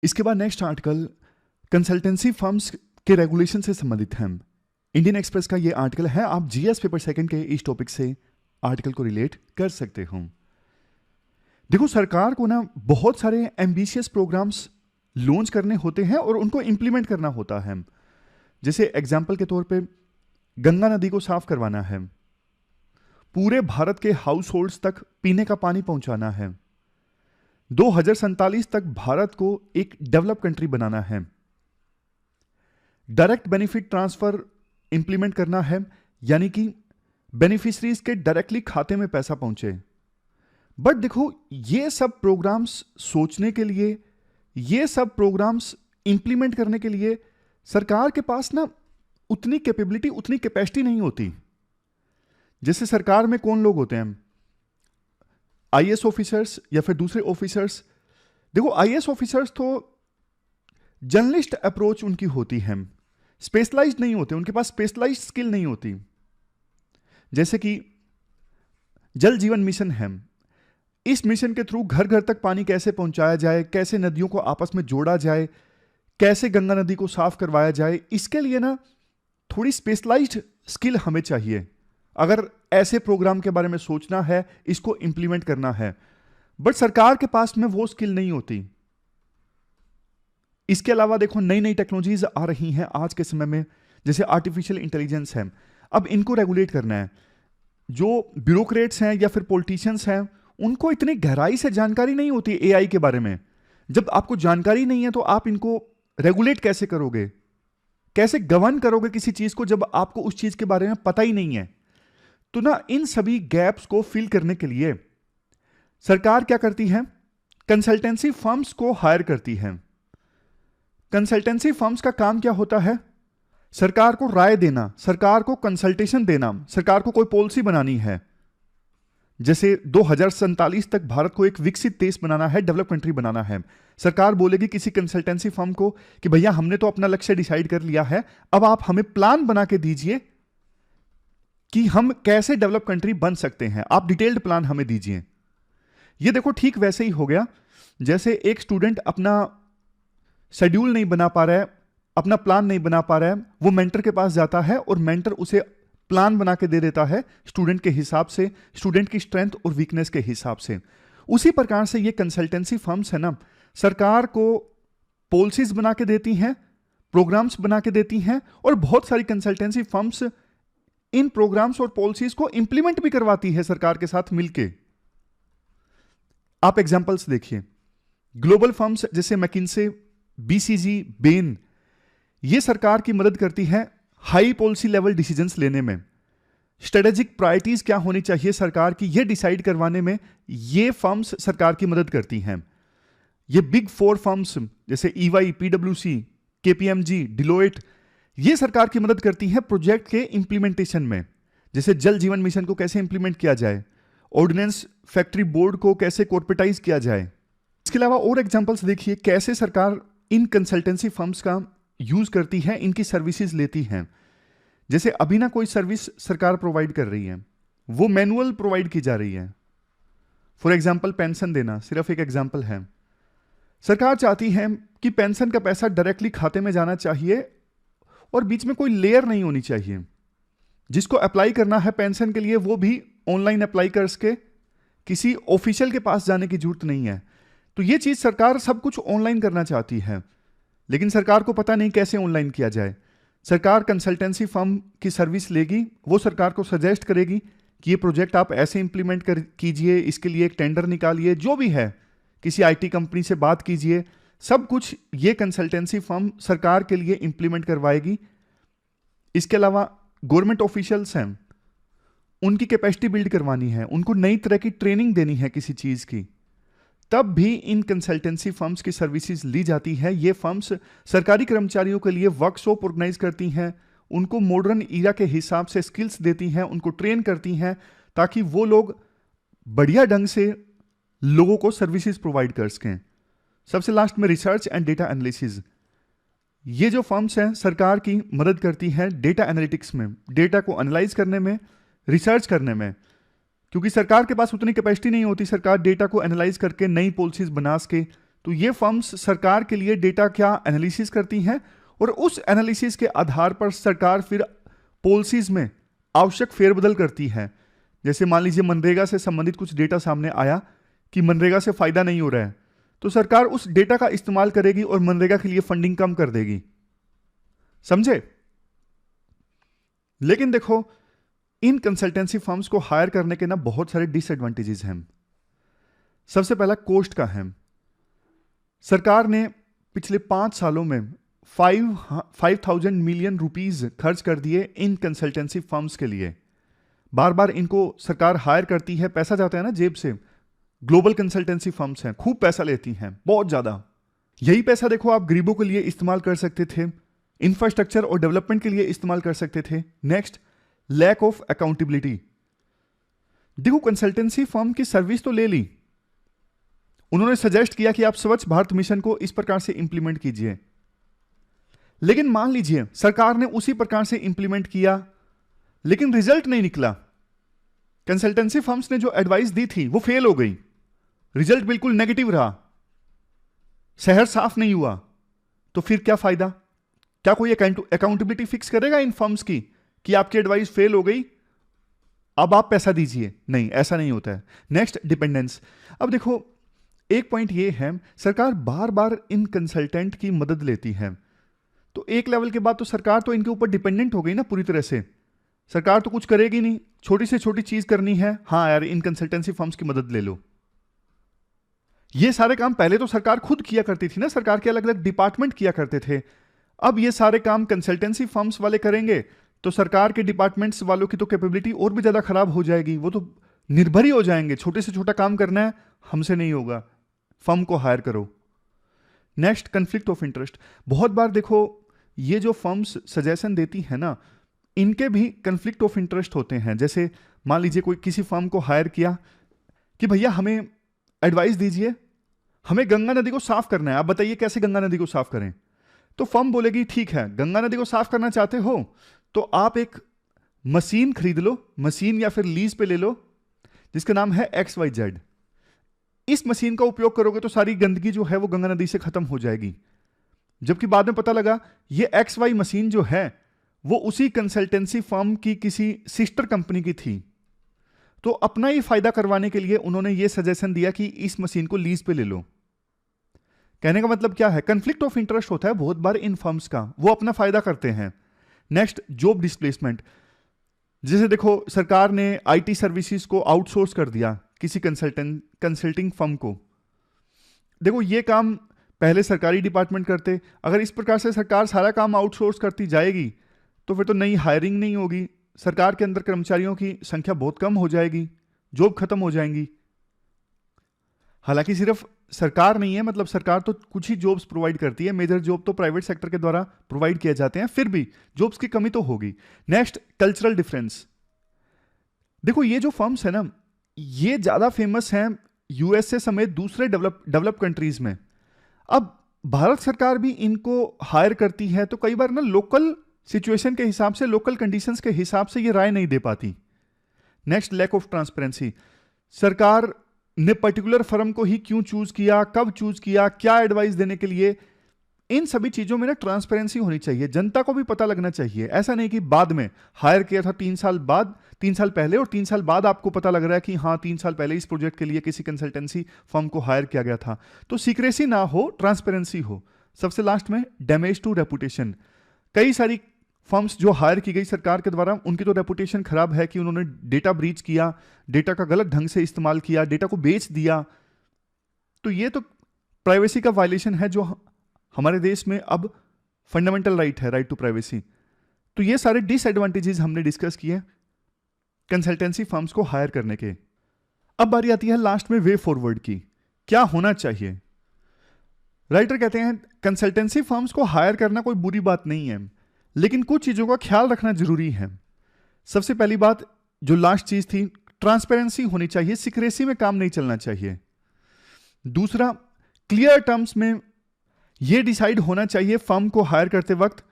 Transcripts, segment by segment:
इसके बाद next article consultancy firms के रेगुलेशन से संबंधित है। इंडियन एक्सप्रेस का ये आर्टिकल है। आप जीएस पेपर सेकंड के इस टॉपिक से आर्टिकल को रिलेट कर सकते हो। देखो, सरकार को ना बहुत सारे एम्बिशियस प्रोग्राम्स लॉन्च करने होते हैं और उनको इंप्लीमेंट करना होता है। जैसे एग्जाम्पल के तौर पे गंगा नदी को साफ करवाना है, पूरे भारत के हाउस होल्ड्स तक पीने का पानी पहुंचाना है, 2047 तक भारत को एक डेवलप कंट्री बनाना है, डायरेक्ट बेनिफिट ट्रांसफर इंप्लीमेंट करना है, यानी कि बेनिफिशरीज के डायरेक्टली खाते में पैसा पहुंचे। बट देखो, ये सब प्रोग्राम्स सोचने के लिए, ये सब प्रोग्राम्स इंप्लीमेंट करने के लिए सरकार के पास ना उतनी कैपेबिलिटी, उतनी कैपेसिटी नहीं होती। जैसे सरकार में कौन लोग होते हैं? आईएएस ऑफिसर्स या फिर दूसरे ऑफिसर्स। देखो, आईएएस ऑफिसर्स तो जर्नलिस्ट अप्रोच उनकी होती है, स्पेशलाइज्ड नहीं होते, उनके पास स्पेशलाइज्ड स्किल नहीं होती। जैसे कि जल जीवन मिशन है, इस मिशन के थ्रू घर घर तक पानी कैसे पहुंचाया जाए, कैसे नदियों को आपस में जोड़ा जाए, कैसे गंगा नदी को साफ करवाया जाए, इसके लिए ना थोड़ी स्पेशलाइज्ड स्किल हमें चाहिए अगर ऐसे प्रोग्राम के बारे में सोचना है, इसको इंप्लीमेंट करना है। बट सरकार के पास में वो स्किल नहीं होती। इसके अलावा देखो, नई नई टेक्नोलॉजीज आ रही हैं आज के समय में, जैसे आर्टिफिशियल इंटेलिजेंस है। अब इनको रेगुलेट करना है। जो ब्यूरोक्रेट्स हैं या फिर पॉलिटिशियंस हैं, उनको इतनी गहराई से जानकारी नहीं होती एआई के बारे में। जब आपको जानकारी नहीं है तो आप इनको रेगुलेट कैसे करोगे, कैसे गवर्न करोगे किसी चीज को, जब आपको उस चीज के बारे में पता ही नहीं है। तो ना इन सभी गैप्स को फिल करने के लिए सरकार क्या करती है? कंसल्टेंसी फर्म्स को हायर करती है। कंसल्टेंसी फर्म्स का काम क्या होता है? सरकार को राय देना, सरकार को कंसल्टेशन देना, सरकार को कोई पॉलिसी बनानी है। जैसे 2047 तक भारत को एक विकसित देश बनाना है, डेवलप कंट्री बनाना है। सरकार बोलेगी किसी कंसल्टेंसी फर्म को कि भैया हमने तो अपना लक्ष्य डिसाइड कर लिया है, अब आप हमें प्लान बना के दीजिए कि हम कैसे डेवलप कंट्री बन सकते हैं, आप डिटेल्ड प्लान हमें दीजिए। ये देखो, ठीक वैसे ही हो गया जैसे एक स्टूडेंट अपना शेड्यूल नहीं बना पा रहा है, अपना प्लान नहीं बना पा रहा है, वो मेंटर के पास जाता है और मेंटर उसे प्लान बना के दे देता है स्टूडेंट के हिसाब से, स्टूडेंट की स्ट्रेंथ और वीकनेस के हिसाब से। उसी प्रकार से ये कंसल्टेंसी फर्म्स है ना, सरकार को पॉलिसीज बना के देती हैं, प्रोग्राम्स बना के देती हैं, और बहुत सारी कंसल्टेंसी फर्म्स इन प्रोग्राम्स और पॉलिसीज को इंप्लीमेंट भी करवाती है सरकार के साथ मिलके। आप एग्जांपल्स देखिए, ग्लोबल फर्म्स जैसे मैकिन्से, बीसीजी, बेन, ये सरकार की मदद करती है हाई पॉलिसी लेवल डिसीजंस लेने में। स्ट्रेटेजिक प्रायोरिटीज क्या होनी चाहिए सरकार की, ये डिसाइड करवाने में ये फर्म्स सरकार की मदद करती हैं। ये बिग 4 फर्म्स जैसे ईवाई, पीडब्ल्यूसी, केपीएमजी, डिलोइट, ये सरकार की मदद करती हैं प्रोजेक्ट के इंप्लीमेंटेशन में। जैसे जल जीवन मिशन को कैसे इंप्लीमेंट किया जाए, ऑर्डिनेंस फैक्ट्री बोर्ड को कैसे कॉर्पोरेटाइज किया जाए। इसके अलावा और एग्जांपल्स देखिए कैसे सरकार इन कंसल्टेंसी फर्म्स का यूज करती है, इनकी सर्विसेज लेती हैं। जैसे अभी ना कोई सर्विस सरकार प्रोवाइड कर रही है, वो मैनुअल प्रोवाइड की जा रही है। फॉर एग्जांपल पेंशन देना सिर्फ एक एग्जांपल है। सरकार चाहती है कि पेंशन का पैसा डायरेक्टली खाते में जाना चाहिए और बीच में कोई लेयर नहीं होनी चाहिए। जिसको अप्लाई करना है पेंशन के लिए वो भी ऑनलाइन अप्लाई कर सके, किसी ऑफिशियल के पास जाने की जरूरत नहीं है। तो ये चीज सरकार सब कुछ ऑनलाइन करना चाहती है, लेकिन सरकार को पता नहीं कैसे ऑनलाइन किया जाए। सरकार कंसल्टेंसी फर्म की सर्विस लेगी, वो सरकार को सजेस्ट करेगी कि ये प्रोजेक्ट आप ऐसे इंप्लीमेंट कीजिए, इसके लिए एक टेंडर निकालिए, जो भी है, किसी आईटी कंपनी से बात कीजिए, सब कुछ ये कंसल्टेंसी फर्म सरकार के लिए इंप्लीमेंट करवाएगी। इसके अलावा गवर्नमेंट ऑफिशियल्स हैं, उनकी कैपेसिटी बिल्ड करवानी है, उनको नई तरह की ट्रेनिंग देनी है किसी चीज की, तब भी इन कंसल्टेंसी फर्म्स की सर्विसेज ली जाती है। ये फर्म्स सरकारी कर्मचारियों के लिए वर्कशॉप ऑर्गेनाइज करती हैं, उनको मॉडर्न ईरा के हिसाब से स्किल्स देती हैं, उनको ट्रेन करती हैं, ताकि वो लोग बढ़िया ढंग से लोगों को सर्विसेज प्रोवाइड कर सकें। सबसे लास्ट में रिसर्च एंड डेटा एनालिसिस। ये जो फर्म्स हैं सरकार की मदद करती हैं डेटा एनालिटिक्स में, डेटा को एनालाइज करने में, रिसर्च करने में, क्योंकि सरकार के पास उतनी कैपेसिटी नहीं होती सरकार डेटा को एनालाइज करके नई पॉलिसीज बना सके। तो ये फर्म्स सरकार के लिए डेटा क्या एनालिसिस करती हैं और उस एनालिसिस के आधार पर सरकार फिर पॉलिसीज में आवश्यक फेरबदल करती है। जैसे मान लीजिए मनरेगा से संबंधित कुछ डेटा सामने आया कि मनरेगा से फायदा नहीं हो रहा है, तो सरकार उस डेटा का इस्तेमाल करेगी और मनरेगा के लिए फंडिंग कम कर देगी। समझे? लेकिन देखो, इन कंसल्टेंसी फर्म्स को हायर करने के ना बहुत सारे डिसएडवांटेजेस हैं। सबसे पहला कॉस्ट का है। सरकार ने पिछले 5 सालों में 5,000 मिलियन रुपीस खर्च कर दिए इन कंसल्टेंसी फर्म्स के लिए। बार बार इनको सरकार हायर करती है, पैसा जाता है ना जेब से। ग्लोबल कंसल्टेंसी फर्म्स हैं, खूब पैसा लेती हैं, बहुत ज्यादा। यही पैसा देखो आप गरीबों के लिए इस्तेमाल कर सकते थे, इंफ्रास्ट्रक्चर और डेवलपमेंट के लिए इस्तेमाल कर सकते थे। Next, lack of accountability. देखो, कंसल्टेंसी फर्म की सर्विस तो ले ली, उन्होंने सजेस्ट किया कि आप स्वच्छ भारत मिशन को इस प्रकार से इंप्लीमेंट कीजिए, लेकिन मान लीजिए सरकार ने उसी प्रकार से इंप्लीमेंट किया लेकिन रिजल्ट नहीं निकला। कंसल्टेंसी फर्म्स ने जो एडवाइस दी थी वो फेल हो गई, रिजल्ट बिल्कुल नेगेटिव रहा, शहर साफ नहीं हुआ, तो फिर क्या फायदा? क्या कोई अकाउंटेबिलिटी फिक्स करेगा इन फर्म्स की कि आपकी एडवाइस फेल हो गई, अब आप पैसा दीजिए? नहीं, ऐसा नहीं होता है। Next, dependence. अब देखो, एक पॉइंट ये है, सरकार बार बार इन कंसल्टेंट की मदद लेती है, तो एक लेवल के बाद तो सरकार तो इनके ऊपर डिपेंडेंट हो गई ना पूरी तरह से। सरकार तो कुछ करेगी नहीं, छोटी से छोटी चीज करनी है, हाँ यार इन कंसल्टेंसी फर्म्स की मदद ले लो। ये सारे काम पहले तो सरकार खुद किया करती थी ना, सरकार के अलग अलग डिपार्टमेंट किया करते थे। अब ये सारे काम कंसल्टेंसी फर्म्स वाले करेंगे तो सरकार के डिपार्टमेंट्स वालों की तो कैपेबिलिटी और भी ज्यादा खराब हो जाएगी, वो तो निर्भर ही हो जाएंगे, छोटे से छोटा काम करना है हमसे नहीं होगा, फर्म को हायर करो। Next, conflict of interest. बहुत बार देखो, ये जो फर्म्स सजेशन देती है ना, इनके भी कंफ्लिक्ट ऑफ इंटरेस्ट होते हैं। जैसे मान लीजिए कोई किसी फर्म को हायर किया कि भैया हमें एडवाइस दीजिए, हमें गंगा नदी को साफ करना है, आप बताइए कैसे गंगा नदी को साफ करें। तो फर्म बोलेगी ठीक है, गंगा नदी को साफ करना चाहते हो तो आप एक मशीन खरीद लो, मशीन या फिर लीज पे ले लो, जिसका नाम है XYZ। इस मशीन का उपयोग करोगे तो सारी गंदगी जो है वो गंगा नदी से खत्म हो जाएगी। जबकि बाद में पता लगा ये XY मशीन जो है वो उसी कंसल्टेंसी फर्म की किसी सिस्टर कंपनी की थी, तो अपना ही फायदा करवाने के लिए उन्होंने ये सजेशन दिया कि इस मशीन को लीज पे ले लो। कहने का मतलब क्या है, कंफ्लिक्ट ऑफ इंटरेस्ट होता है बहुत बार इन फर्म्स का, वो अपना फायदा करते हैं। Next, job displacement. जैसे देखो, सरकार ने IT सर्विसेज को आउटसोर्स कर दिया किसी कंसल्टिंग फर्म को। देखो, ये काम पहले सरकारी डिपार्टमेंट करते, अगर इस प्रकार से सरकार सारा काम आउटसोर्स करती जाएगी तो फिर तो नई हायरिंग नहीं होगी, सरकार के अंदर कर्मचारियों की संख्या बहुत कम हो जाएगी, जॉब खत्म हो जाएंगी। हालांकि सिर्फ सरकार नहीं है, मतलब सरकार तो कुछ ही जॉब्स प्रोवाइड करती है, मेजर जॉब तो प्राइवेट सेक्टर के द्वारा प्रोवाइड किए जाते हैं, फिर भी जॉब्स की कमी तो होगी। Next, cultural difference. देखो, ये जो फर्म्स है ना, ये ज्यादा फेमस हैं USA समेत दूसरे डेवलप कंट्रीज में। अब भारत सरकार भी इनको हायर करती है तो कई बार ना लोकल सिचुएशन के हिसाब से, लोकल कंडीशंस के हिसाब से ये राय नहीं दे पाती। Next, lack of transparency. सरकार ने पर्टिकुलर फर्म को ही क्यों चूज किया, कब चूज किया, क्या एडवाइस देने के लिए, इन सभी चीजों में ना ट्रांसपेरेंसी होनी चाहिए, जनता को भी पता लगना चाहिए। ऐसा नहीं कि बाद में हायर किया था 3 साल बाद, 3 साल पहले और 3 साल बाद आपको पता लग रहा है कि हाँ 3 साल पहले इस प्रोजेक्ट के लिए किसी कंसल्टेंसी फर्म को हायर किया गया था। तो सीक्रेसी ना हो, ट्रांसपेरेंसी हो। सबसे लास्ट में, डैमेज टू रेपुटेशन। कई सारी फर्म्स जो हायर की गई सरकार के द्वारा, उनकी तो रेपुटेशन खराब है कि उन्होंने डेटा ब्रीच किया, डेटा का गलत ढंग से इस्तेमाल किया, डेटा को बेच दिया। तो ये तो प्राइवेसी का वायलेशन है जो हमारे देश में अब फंडामेंटल राइट है, राइट टू प्राइवेसी। तो ये सारे डिसएडवांटेजेस हमने डिस्कस किए कंसल्टेंसी फर्म्स को हायर करने के। अब बारी आती है लास्ट में वे फॉरवर्ड की, क्या होना चाहिए। राइटर कहते हैं कंसल्टेंसी फर्म्स को हायर करना कोई बुरी बात नहीं है, लेकिन कुछ चीजों का ख्याल रखना जरूरी है। सबसे पहली बात, जो लास्ट चीज थी, ट्रांसपेरेंसी होनी चाहिए, सीक्रेसी में काम नहीं चलना चाहिए। दूसरा, क्लियर टर्म्स में यह डिसाइड होना चाहिए फर्म को हायर करते वक्त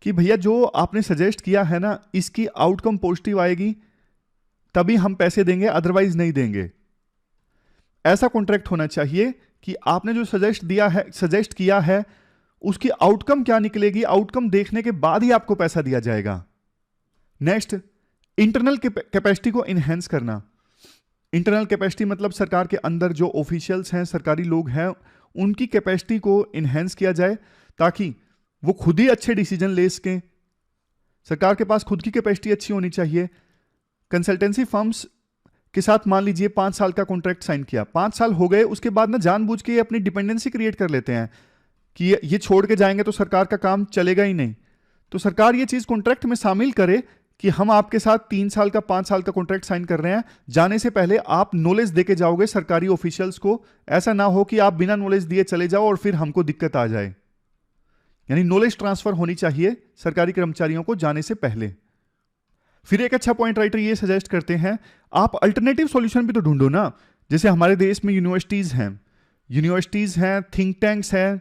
कि भैया जो आपने सजेस्ट किया है ना, इसकी आउटकम पॉजिटिव आएगी तभी हम पैसे देंगे, अदरवाइज नहीं देंगे। ऐसा कॉन्ट्रैक्ट होना चाहिए कि आपने जो सजेस्ट किया है उसकी आउटकम क्या निकलेगी, आउटकम देखने के बाद ही आपको पैसा दिया जाएगा। नेक्स्ट, इंटरनल कैपेसिटी को इनहेंस करना। इंटरनल कैपेसिटी मतलब सरकार के अंदर जो ऑफिशियल्स हैं, सरकारी लोग हैं, उनकी कैपेसिटी को इनहेंस किया जाए ताकि वो खुद ही अच्छे डिसीजन ले सकें। सरकार के पास खुद की कैपेसिटी अच्छी होनी चाहिए। कंसल्टेंसी फर्म्स के साथ मान लीजिए 5 साल का कॉन्ट्रैक्ट साइन किया, 5 साल हो गए, उसके बाद ना जानबूझ के अपनी डिपेंडेंसी क्रिएट कर लेते हैं कि ये छोड़ के जाएंगे तो सरकार का काम चलेगा ही नहीं। तो सरकार ये चीज कॉन्ट्रैक्ट में शामिल करे कि हम आपके साथ 3 साल का 5 साल का कॉन्ट्रैक्ट साइन कर रहे हैं, जाने से पहले आप नॉलेज देके जाओगे सरकारी ऑफिशियल्स को। ऐसा ना हो कि आप बिना नॉलेज दिए चले जाओ और फिर हमको दिक्कत आ जाए। यानी नॉलेज ट्रांसफर होनी चाहिए सरकारी कर्मचारियों को जाने से पहले। फिर एक अच्छा पॉइंट राइटर ये सजेस्ट करते हैं, आप अल्टरनेटिव सॉल्यूशन भी तो ढूंढो ना। जैसे हमारे देश में यूनिवर्सिटीज हैं, थिंक टैंक्स हैं,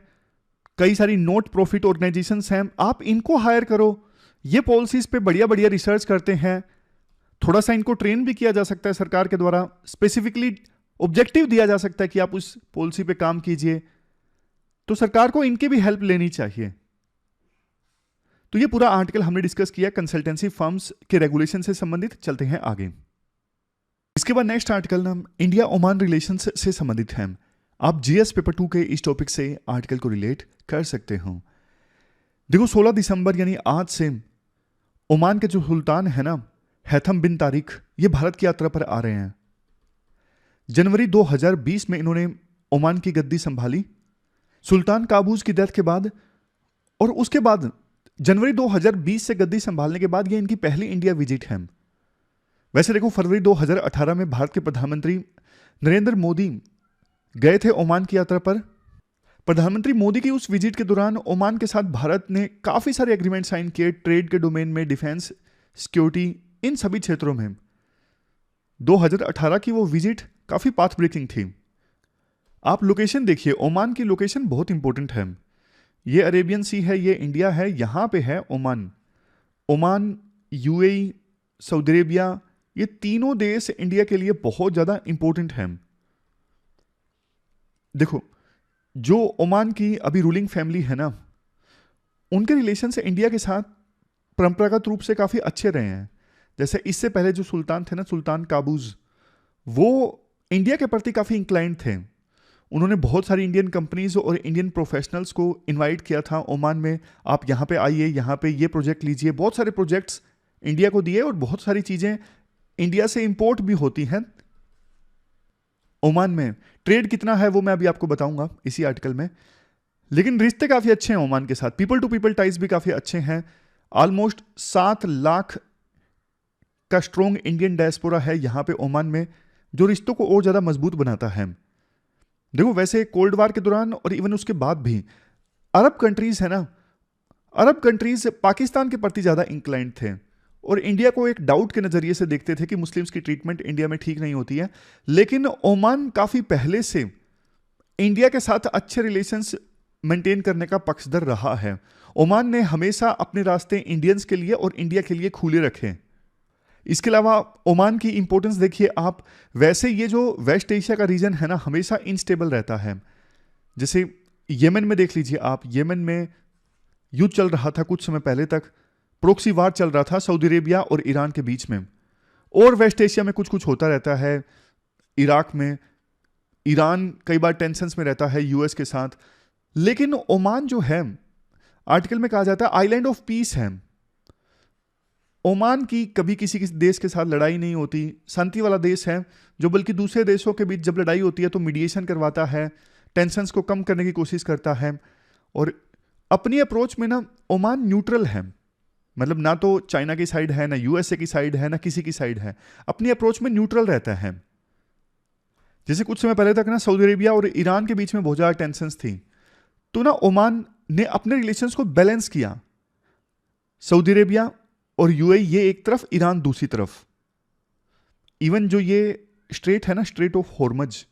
कई सारी नॉट प्रॉफिट ऑर्गेनाइजेशंस हैं, आप इनको हायर करो। ये पॉलिसीज पे बढ़िया बढ़िया रिसर्च करते हैं। थोड़ा सा इनको ट्रेन भी किया जा सकता है सरकार के द्वारा, स्पेसिफिकली ऑब्जेक्टिव दिया जा सकता है कि आप उस पॉलिसी पे काम कीजिए। तो सरकार को इनकी भी हेल्प लेनी चाहिए। तो ये पूरा आर्टिकल हमने डिस्कस किया कंसल्टेंसी फर्म्स के रेगुलेशन से संबंधित। चलते हैं आगे। इसके बाद नेक्स्ट आर्टिकल हम इंडिया ओमान रिलेशंस से संबंधित है। आप जीएस पेपर 2 के इस टॉपिक से आर्टिकल को रिलेट कर सकते हो। देखो 16 दिसंबर यानी आज से ओमान के जो सुल्तान है ना, हैथम बिन तारिक, ये भारत की यात्रा पर आ रहे हैं। जनवरी 2020 में इन्होंने ओमान की गद्दी संभाली सुल्तान काबूस की डेथ के बाद, और उसके बाद जनवरी 2020 से गद्दी संभालने के बाद ये इनकी पहली इंडिया विजिट है। वैसे देखो फरवरी 2018 में भारत के प्रधानमंत्री नरेंद्र मोदी गए थे ओमान की यात्रा पर। प्रधानमंत्री मोदी की उस विजिट के दौरान ओमान के साथ भारत ने काफी सारे एग्रीमेंट साइन किए, ट्रेड के डोमेन में, डिफेंस, सिक्योरिटी, इन सभी क्षेत्रों में। 2018 की वो विजिट काफी पाथ ब्रेकिंग थी। आप लोकेशन देखिए, ओमान की लोकेशन बहुत इंपॉर्टेंट है। ये अरेबियन सी है, ये इंडिया है, यहां पे है ओमान, यूएई, सऊदी अरेबिया, ये तीनों देश इंडिया के लिए बहुत ज्यादा इंपॉर्टेंट है। देखो जो ओमान की अभी रूलिंग फैमिली है ना, उनके रिलेशन से इंडिया के साथ परंपरागत रूप से काफी अच्छे रहे हैं। जैसे इससे पहले जो सुल्तान थे ना, सुल्तान काबूस, वो इंडिया के प्रति काफी इंक्लाइंड थे। उन्होंने बहुत सारी इंडियन कंपनीज और इंडियन प्रोफेशनल्स को इनवाइट किया था ओमान में, आप यहाँ पे आइए, यहाँ पे ये प्रोजेक्ट लीजिए। बहुत सारे प्रोजेक्ट्स इंडिया को दिए और बहुत सारी चीजें इंडिया से इंपोर्ट भी होती हैं ओमान में। ट्रेड कितना है वो मैं अभी आपको बताऊंगा इसी आर्टिकल में। लेकिन रिश्ते काफी अच्छे हैं ओमान के साथ, पीपल टू पीपल टाइज भी काफी अच्छे हैं। ऑलमोस्ट 7 लाख का स्ट्रॉन्ग इंडियन डायस्पोरा है यहाँ पे ओमान में, जो रिश्तों को और ज्यादा मजबूत बनाता है। देखो वैसे कोल्ड वार के दौरान और इवन उसके बाद भी अरब कंट्रीज है ना, अरब कंट्रीज पाकिस्तान के प्रति ज्यादा इंक्लाइंड थे और इंडिया को एक डाउट के नजरिए से देखते थे कि मुस्लिम्स की ट्रीटमेंट इंडिया में ठीक नहीं होती है। लेकिन ओमान काफी पहले से इंडिया के साथ अच्छे रिलेशंस मेंटेन करने का पक्षधर रहा है। ओमान ने हमेशा अपने रास्ते इंडियंस के लिए और इंडिया के लिए खुले रखे। इसके अलावा ओमान की इंपॉर्टेंस देखिए आप, वैसे ये जो वेस्ट एशिया का रीजन है ना, हमेशा इनस्टेबल रहता है। जैसे येमेन में देख लीजिए आप, येमेन में युद्ध चल रहा था कुछ समय पहले तक, प्रोक्सी वार चल रहा था सऊदी अरेबिया और ईरान के बीच में। और वेस्ट एशिया में कुछ कुछ होता रहता है। इराक में ईरान कई बार टेंशंस में रहता है यूएस के साथ। लेकिन ओमान जो है, आर्टिकल में कहा जाता है आइलैंड ऑफ पीस है। ओमान की कभी किसी देश के साथ लड़ाई नहीं होती, शांति वाला देश है, जो बल्कि दूसरे देशों के बीच जब लड़ाई होती है तो मीडिएशन करवाता है, टेंशंस को कम करने की कोशिश करता है। और अपनी अप्रोच में ना ओमान न्यूट्रल है, मतलब ना तो चाइना की साइड है, ना यूएसए की साइड है, ना किसी की साइड है, अपनी अप्रोच में न्यूट्रल रहता है। जैसे कुछ समय पहले तक ना सऊदी अरेबिया और ईरान के बीच में बहुत ज्यादा टेंशंस थी, तो ना ओमान ने अपने रिलेशंस को बैलेंस किया। सऊदी अरेबिया और यूएई ये एक तरफ, ईरान दूसरी तरफ। इवन जो ये स्ट्रेट है ना, स्ट्रेट ऑफ हॉर्मज,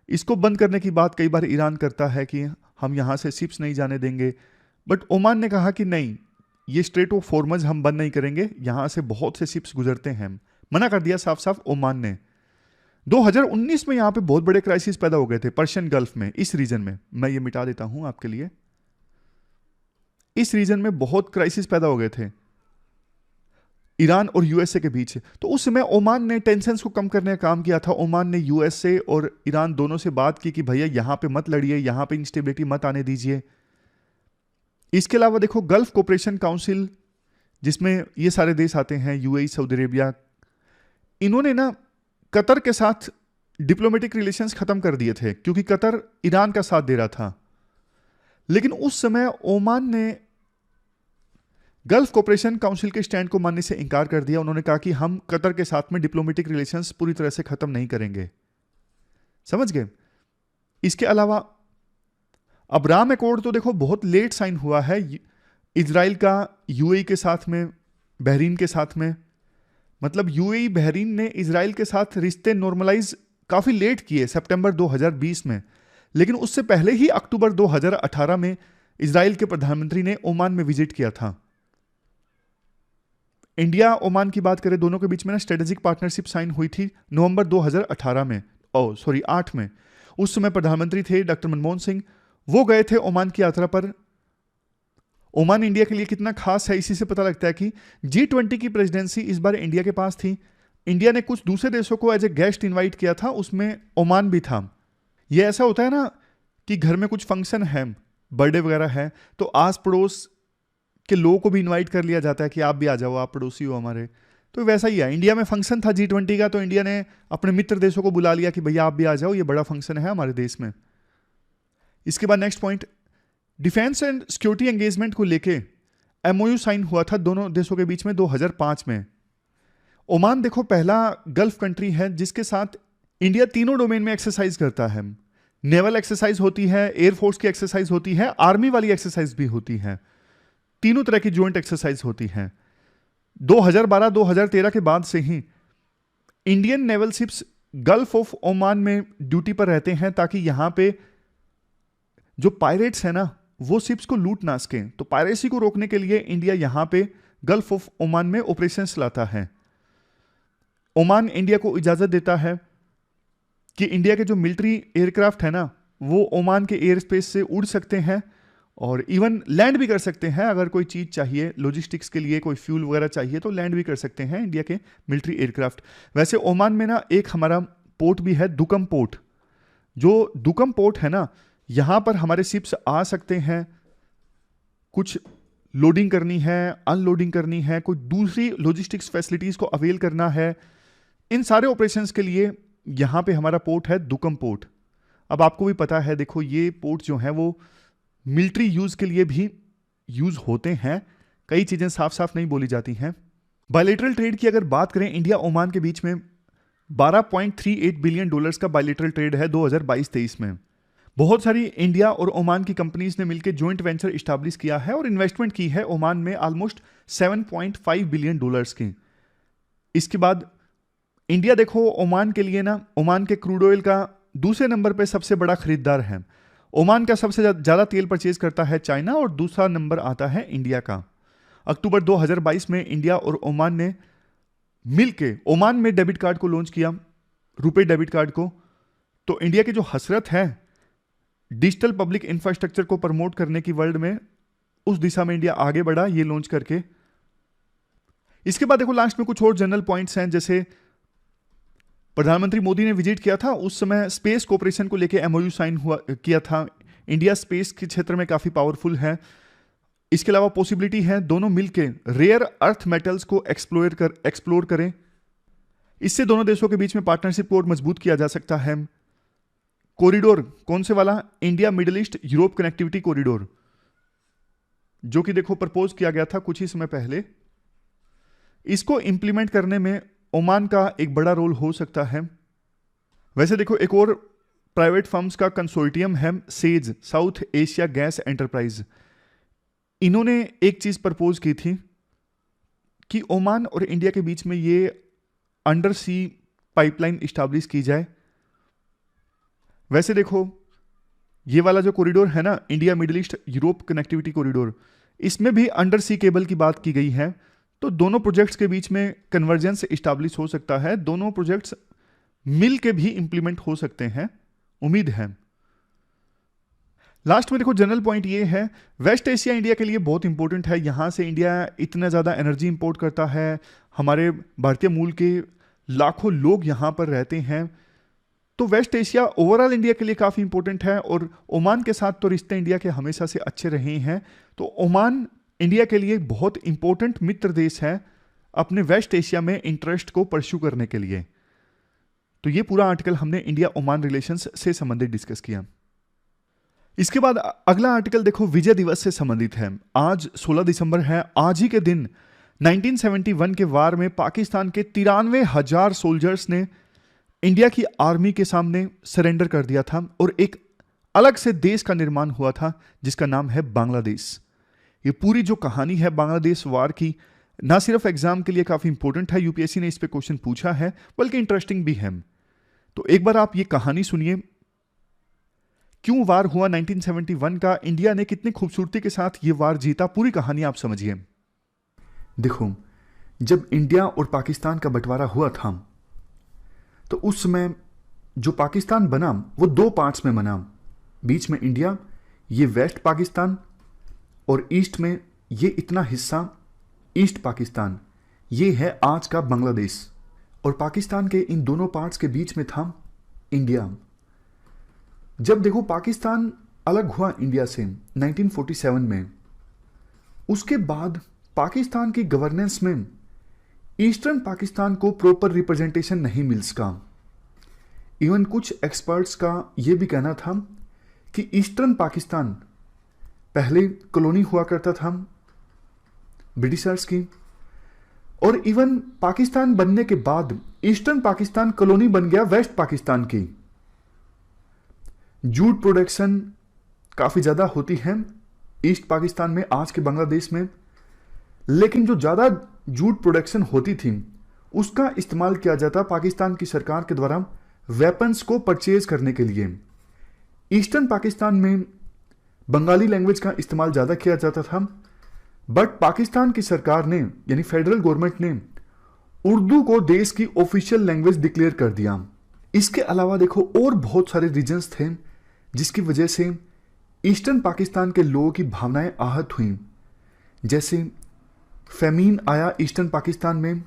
इसको बंद करने की बात कई बार ईरान करता है कि हम यहां से शिप्स नहीं जाने देंगे, बट ओमान ने कहा कि नहीं, ये स्ट्रेट ऑफ हॉर्मज हम बंद नहीं करेंगे, यहां से बहुत से शिप्स गुजरते हैं, मना कर दिया साफ साफ ओमान ने। 2019 में यहां पे बहुत बड़े क्राइसिस पैदा हो गए थे पर्शियन गल्फ में, इस रीजन में। मैं ये मिटा देता हूं आपके लिए। इस रीजन में बहुत क्राइसिस पैदा हो गए थे ईरान और यूएसए के बीच। तो उस समय ओमान ने टेंशन्स को कम करने का काम किया था। ओमान ने यूएसए और ईरान दोनों से बात की कि भैया यहां पे मत लड़िए, यहां पे इंस्टेबिलिटी मत आने दीजिए। इसके अलावा देखो गल्फ कोऑपरेशन काउंसिल, जिसमें ये सारे देश आते हैं, यूएई, सऊदी अरेबिया, इन्होंने ना कतर के साथ डिप्लोमेटिक रिलेशंस खत्म कर दिए थे क्योंकि कतर ईरान का साथ दे रहा था। लेकिन उस समय ओमान ने गल्फ कोऑपरेशन काउंसिल के स्टैंड को मानने से इनकार कर दिया। उन्होंने कहा कि हम कतर के साथ में डिप्लोमेटिक रिलेशंस पूरी तरह से खत्म नहीं करेंगे। समझ गए? इसके अलावा अब्राहम अकॉर्ड तो देखो बहुत लेट साइन हुआ है, इजराइल का यूएई के साथ में, बहरीन के साथ में। मतलब यूएई बहरीन ने इजराइल के साथ रिश्ते नॉर्मलाइज काफी लेट किए सितंबर 2020 में। लेकिन उससे पहले ही अक्टूबर 2018 में इजराइल के प्रधानमंत्री ने ओमान में विजिट किया था। इंडिया ओमान की बात करें, दोनों के बीच में ना स्ट्रेटेजिक पार्टनरशिप साइन हुई थी नवंबर 2018 में, 8 में। उस समय प्रधानमंत्री थे डॉक्टर मनमोहन सिंह, वो गए थे ओमान की यात्रा पर। ओमान इंडिया के लिए कितना खास है इसी से पता लगता है कि G20 की प्रेसिडेंसी इस बार इंडिया के पास थी। इंडिया ने कुछ दूसरे देशों को एज ए गेस्ट इनवाइट किया था, उसमें ओमान भी था। ये ऐसा होता है ना कि घर में कुछ फंक्शन है, बर्थडे वगैरह है, तो आस पड़ोस के लोगों को भी इनवाइट कर लिया जाता है कि आप भी आ जाओ, आप पड़ोसी हो हमारे। तो वैसा ही है, इंडिया में फंक्शन था G20 का, तो इंडिया ने अपने मित्र देशों को बुला लिया कि भैया आप भी आ जाओ, ये बड़ा फंक्शन है हमारे देश में। इसके बाद next point, defence and security engagement को लेके MOU साइन हुआ था दोनों देशों के बीच में 2005 में। ओमान देखो पहला गल्फ कंट्री है जिसके साथ इंडिया तीनों डोमेन में एक्सरसाइज करता है। नेवल एक्सरसाइज होती है, एयरफोर्स की एक्सरसाइज होती है, आर्मी वाली एक्सरसाइज भी होती है, तीनों तरह की ज्वाइंट एक्सरसाइज होती है। 2012-2013 के बाद से ही Indian naval ships gulf of Oman में ड्यूटी पर रहते हैं ताकि यहां पे जो पायरेट्स है ना वो शिप्स को लूट ना सकें। तो पायरेसी को रोकने के लिए इंडिया यहां पे गल्फ ऑफ ओमान में ऑपरेशन चलाता है। ओमान इंडिया को इजाजत देता है कि इंडिया के जो मिलिट्री एयरक्राफ्ट है ना वो ओमान के एयर स्पेस से उड़ सकते हैं और इवन लैंड भी कर सकते हैं। अगर कोई चीज चाहिए लॉजिस्टिक्स के लिए, कोई फ्यूल वगैरह चाहिए तो लैंड भी कर सकते हैं इंडिया के मिलिट्री एयरक्राफ्ट। वैसे ओमान में ना एक हमारा पोर्ट भी है, दुकम पोर्ट। जो दुकम पोर्ट है ना, यहां पर हमारे शिप्स आ सकते हैं, कुछ लोडिंग करनी है, अनलोडिंग करनी है, कोई दूसरी लॉजिस्टिक्स फैसिलिटीज को अवेल करना है, इन सारे ऑपरेशंस के लिए यहां पे हमारा पोर्ट है दुकम पोर्ट। अब आपको भी पता है, देखो ये पोर्ट जो है वो मिलिट्री यूज के लिए भी यूज होते हैं, कई चीजें साफ साफ नहीं बोली जाती हैं। बायलैटरल ट्रेड की अगर बात करें, इंडिया ओमान के बीच में $12.38 बिलियन का बायलैटरल ट्रेड है 2022-23 में। बहुत सारी इंडिया और ओमान की कंपनीज ने मिलकर जॉइंट वेंचर इस्टेब्लिश किया है और इन्वेस्टमेंट की है ओमान में ऑलमोस्ट $7.5 बिलियन की। इसके बाद इंडिया देखो ओमान के लिए ना, ओमान के क्रूड ऑयल का दूसरे नंबर पे सबसे बड़ा खरीदार है। ओमान का सबसे ज्यादा तेल परचेज करता है चाइना और दूसरा नंबर आता है इंडिया का। अक्टूबर 2022 में इंडिया और ओमान ने मिलके ओमान में डेबिट कार्ड को लॉन्च किया, रुपे डेबिट कार्ड को। तो इंडिया की जो हसरत है डिजिटल पब्लिक इंफ्रास्ट्रक्चर को प्रमोट करने की वर्ल्ड में, उस दिशा में इंडिया आगे बढ़ा ये लॉन्च करके। इसके बाद देखो लास्ट में कुछ और जनरल पॉइंट्स हैं, जैसे प्रधानमंत्री मोदी ने विजिट किया था, उस समय स्पेस कोऑपरेशन को लेकर MOU साइन किया था। इंडिया स्पेस के क्षेत्र में काफी पावरफुल है। इसके अलावा पॉसिबिलिटी है दोनों मिलके रेयर अर्थ मेटल्स को एक्सप्लोर करें। इससे दोनों देशों के बीच में पार्टनरशिप को और मजबूत किया जा सकता है। कॉरिडोर कौन से वाला? India middle east Europe connectivity corridor, जो कि देखो प्रपोज किया गया था कुछ ही समय पहले। इसको इंप्लीमेंट करने में ओमान का एक बड़ा रोल हो सकता है। वैसे देखो एक और प्राइवेट फर्म्स का कंसोर्टियम है, says, south Asia gas enterprise. इन्होंने एक चीज प्रपोज की थी कि ओमान और इंडिया के बीच में ये अंडर सी पाइपलाइन इस्टेब्लिश की जाए। वैसे देखो ये वाला जो कॉरिडोर है ना, India middle east Europe connectivity corridor, इसमें भी अंडर सी केबल की बात की गई है। तो दोनों प्रोजेक्ट्स के बीच में कन्वर्जेंस इस्टेब्लिश हो सकता है। दोनों प्रोजेक्ट्स मिल के भी इंप्लीमेंट हो सकते हैं, उम्मीद है। लास्ट में देखो जनरल पॉइंट ये है, वेस्ट एशिया इंडिया के लिए बहुत इंपॉर्टेंट है। यहाँ से इंडिया इतना ज़्यादा एनर्जी इंपोर्ट करता है, हमारे भारतीय मूल के लाखों लोग यहाँ पर रहते हैं, तो वेस्ट एशिया ओवरऑल इंडिया के लिए काफ़ी इंपॉर्टेंट है। और ओमान के साथ तो रिश्ते इंडिया के हमेशा से अच्छे रहे हैं, तो ओमान इंडिया के लिए बहुत इंपॉर्टेंट मित्र देश है अपने वेस्ट एशिया में इंटरेस्ट को परस्यू करने के लिए। तो ये पूरा आर्टिकल हमने इंडिया ओमान रिलेशंस से संबंधित डिस्कस किया। इसके बाद अगला आर्टिकल देखो विजय दिवस से संबंधित है। आज 16 दिसंबर है। आज ही के दिन 1971 के वार में पाकिस्तान के 93,000 सोल्जर्स ने इंडिया की आर्मी के सामने सरेंडर कर दिया था और एक अलग से देश का निर्माण हुआ था जिसका नाम है बांग्लादेश। ये पूरी जो कहानी है बांग्लादेश वार की, ना सिर्फ एग्जाम के लिए काफी इंपॉर्टेंट है, यूपीएससी ने इस पे क्वेश्चन पूछा है, बल्कि इंटरेस्टिंग भी है। तो एक बार आप ये कहानी सुनिए, क्यों वार हुआ 1971 का, इंडिया ने कितनी खूबसूरती के साथ ये वार जीता, पूरी कहानी आप समझिए। देखो, जब इंडिया और पाकिस्तान का बंटवारा हुआ था तो उस समय जो पाकिस्तान बना वो दो पार्ट्स में बना। बीच में इंडिया, ये वेस्ट पाकिस्तान, और ईस्ट में ये इतना हिस्सा ईस्ट पाकिस्तान, ये है आज का बांग्लादेश। और पाकिस्तान के इन दोनों पार्ट्स के बीच में था इंडिया। जब देखो पाकिस्तान अलग हुआ इंडिया से 1947 में, उसके बाद पाकिस्तान की गवर्नेंस में ईस्टर्न पाकिस्तान को प्रॉपर रिप्रेजेंटेशन नहीं मिल सका। इवन कुछ एक्सपर्ट्स का यह भी कहना था कि ईस्टर्न पाकिस्तान पहले कॉलोनी हुआ करता था ब्रिटिशर्स की, और इवन पाकिस्तान बनने के बाद ईस्टर्न पाकिस्तान कॉलोनी बन गया वेस्ट पाकिस्तान की। जूट प्रोडक्शन काफी ज्यादा होती है ईस्ट पाकिस्तान में, आज के बांग्लादेश में, लेकिन जो ज्यादा जूट प्रोडक्शन होती थी उसका इस्तेमाल किया जाता पाकिस्तान की सरकार के द्वारा वेपन्स को परचेज करने के लिए। ईस्टर्न पाकिस्तान में बंगाली लैंग्वेज का इस्तेमाल ज्यादा किया जाता था, बट पाकिस्तान की सरकार ने यानी फेडरल गवर्नमेंट ने उर्दू को देश की ऑफिशियल लैंग्वेज डिक्लेयर कर दिया। इसके अलावा देखो और बहुत सारे रीजन्स थे जिसकी वजह से ईस्टर्न पाकिस्तान के लोगों की भावनाएं आहत हुई। जैसे फेमीन आया ईस्टर्न पाकिस्तान में,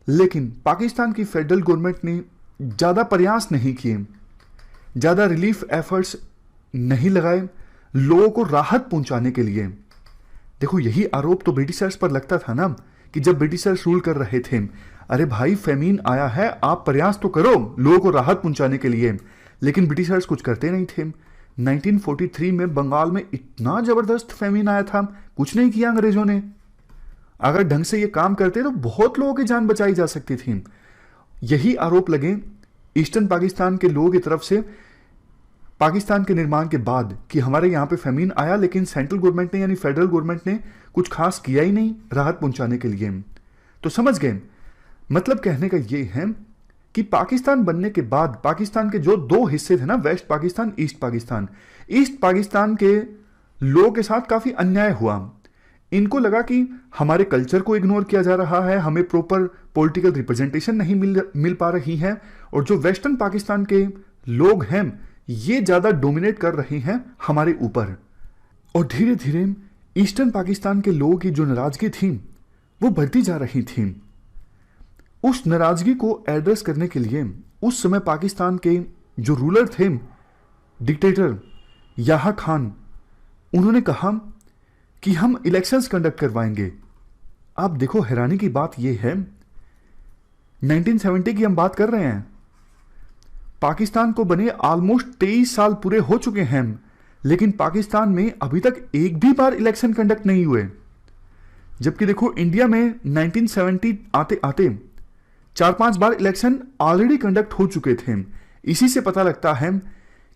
लेकिन पाकिस्तान की फेडरल गवर्नमेंट ने ज़्यादा प्रयास नहीं किए, ज़्यादा रिलीफ एफर्ट्स नहीं लगाए लोगों को राहत पहुंचाने के लिए। देखो यही आरोप तो ब्रिटिशर्स पर लगता था ना कि जब ब्रिटिशर्स रूल कर रहे थे, अरे भाई फेमीन आया है, आप प्रयास तो करो लोगों को राहत पहुंचाने के लिए, लेकिन ब्रिटिशर्स कुछ करते नहीं थे। 1943 में बंगाल में इतना जबरदस्त फेमीन आया था, कुछ नहीं किया अंग्रेजों ने। अगर ढंग से ये काम करते तो बहुत लोगों की जान बचाई जा सकती थी। यही आरोप लगे ईस्टर्न पाकिस्तान के लोगों की तरफ से पाकिस्तान के निर्माण के बाद कि हमारे यहाँ पे फेमीन आया, लेकिन सेंट्रल गवर्नमेंट ने यानी फेडरल गवर्नमेंट ने कुछ खास किया ही नहीं राहत पहुंचाने के लिए। तो समझ गए, मतलब कहने का ये है कि पाकिस्तान बनने के बाद पाकिस्तान के जो दो हिस्से थे ना, वेस्ट पाकिस्तान, ईस्ट पाकिस्तान के लोगों के साथ काफी अन्याय हुआ। इनको लगा कि हमारे कल्चर को इग्नोर किया जा रहा है, हमें प्रॉपर पॉलिटिकल रिप्रेजेंटेशन नहीं मिल पा रही है, और जो वेस्टर्न पाकिस्तान के लोग हैं ये ज्यादा डोमिनेट कर रहे हैं हमारे ऊपर। और धीरे धीरे ईस्टर्न पाकिस्तान के लोगों की जो नाराजगी थी वो बढ़ती जा रही थी। उस नाराजगी को एड्रेस करने के लिए उस समय पाकिस्तान के जो रूलर थे, डिक्टेटर याहा खान, उन्होंने कहा कि हम इलेक्शंस कंडक्ट करवाएंगे। आप देखो हैरानी की बात यह है, 1970 की हम बात कर रहे हैं, पाकिस्तान को बने ऑलमोस्ट 23 साल पूरे हो चुके हैं, लेकिन पाकिस्तान में अभी तक एक भी बार इलेक्शन कंडक्ट नहीं हुए। जबकि देखो इंडिया में 1970 आते आते 4-5 बार इलेक्शन ऑलरेडी कंडक्ट हो चुके थे। इसी से पता लगता है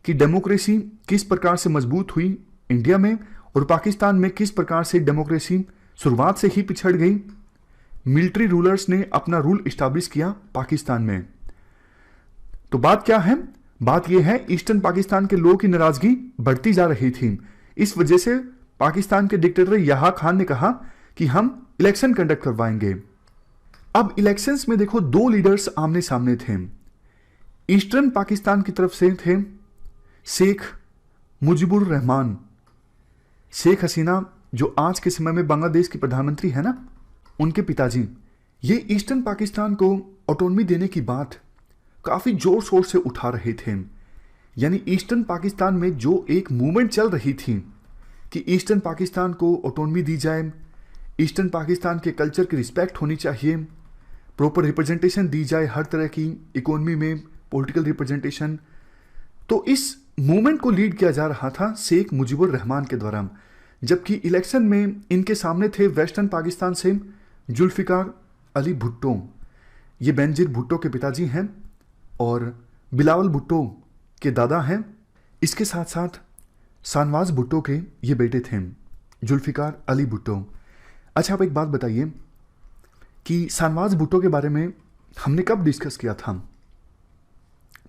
कि डेमोक्रेसी किस प्रकार से मजबूत हुई इंडिया में, और पाकिस्तान में किस प्रकार से डेमोक्रेसी शुरुआत से ही पिछड़ गई। मिलिट्री रूलर्स ने अपना रूल इस्टेब्लिश किया पाकिस्तान में। तो बात क्या है, बात यह है ईस्टर्न पाकिस्तान के लोगों की नाराजगी बढ़ती जा रही थी। इस वजह से पाकिस्तान के डिक्टेटर याहा खान ने कहा कि हम इलेक्शन कंडक्ट करवाएंगे। अब इलेक्शंस में देखो दो लीडर्स आमने सामने थे, ईस्टर्न पाकिस्तान की तरफ से थे शेख मुजीबुर रहमान। शेख हसीना जो आज के समय में बांग्लादेश की प्रधानमंत्री है ना, उनके पिताजी। ये ईस्टर्न पाकिस्तान को ऑटोनॉमी देने की बात काफ़ी जोर शोर से उठा रहे थे। यानी ईस्टर्न पाकिस्तान में जो एक मूवमेंट चल रही थी कि ईस्टर्न पाकिस्तान को ऑटोनॉमी दी जाए, ईस्टर्न पाकिस्तान के कल्चर की रिस्पेक्ट होनी चाहिए, प्रॉपर रिप्रेजेंटेशन दी जाए हर तरह की, इकोनॉमी में पॉलिटिकल रिप्रेजेंटेशन। तो इस मूवमेंट को लीड किया जा रहा था शेख मुजीबुर रहमान के द्वारा, जबकि इलेक्शन में इनके सामने थे वेस्टर्न पाकिस्तान से जुल्फिकार अली भुट्टो। ये बेनजीर भुट्टो के पिताजी हैं और बिलावल भुट्टो के दादा हैं। इसके साथ साथ शाहनवाज भुट्टो के ये बेटे थे, जुल्फिकार अली भुट्टो। अच्छा, आप एक बात बताइए कि शाहनवाज भुट्टो के बारे में हमने कब डिस्कस किया था?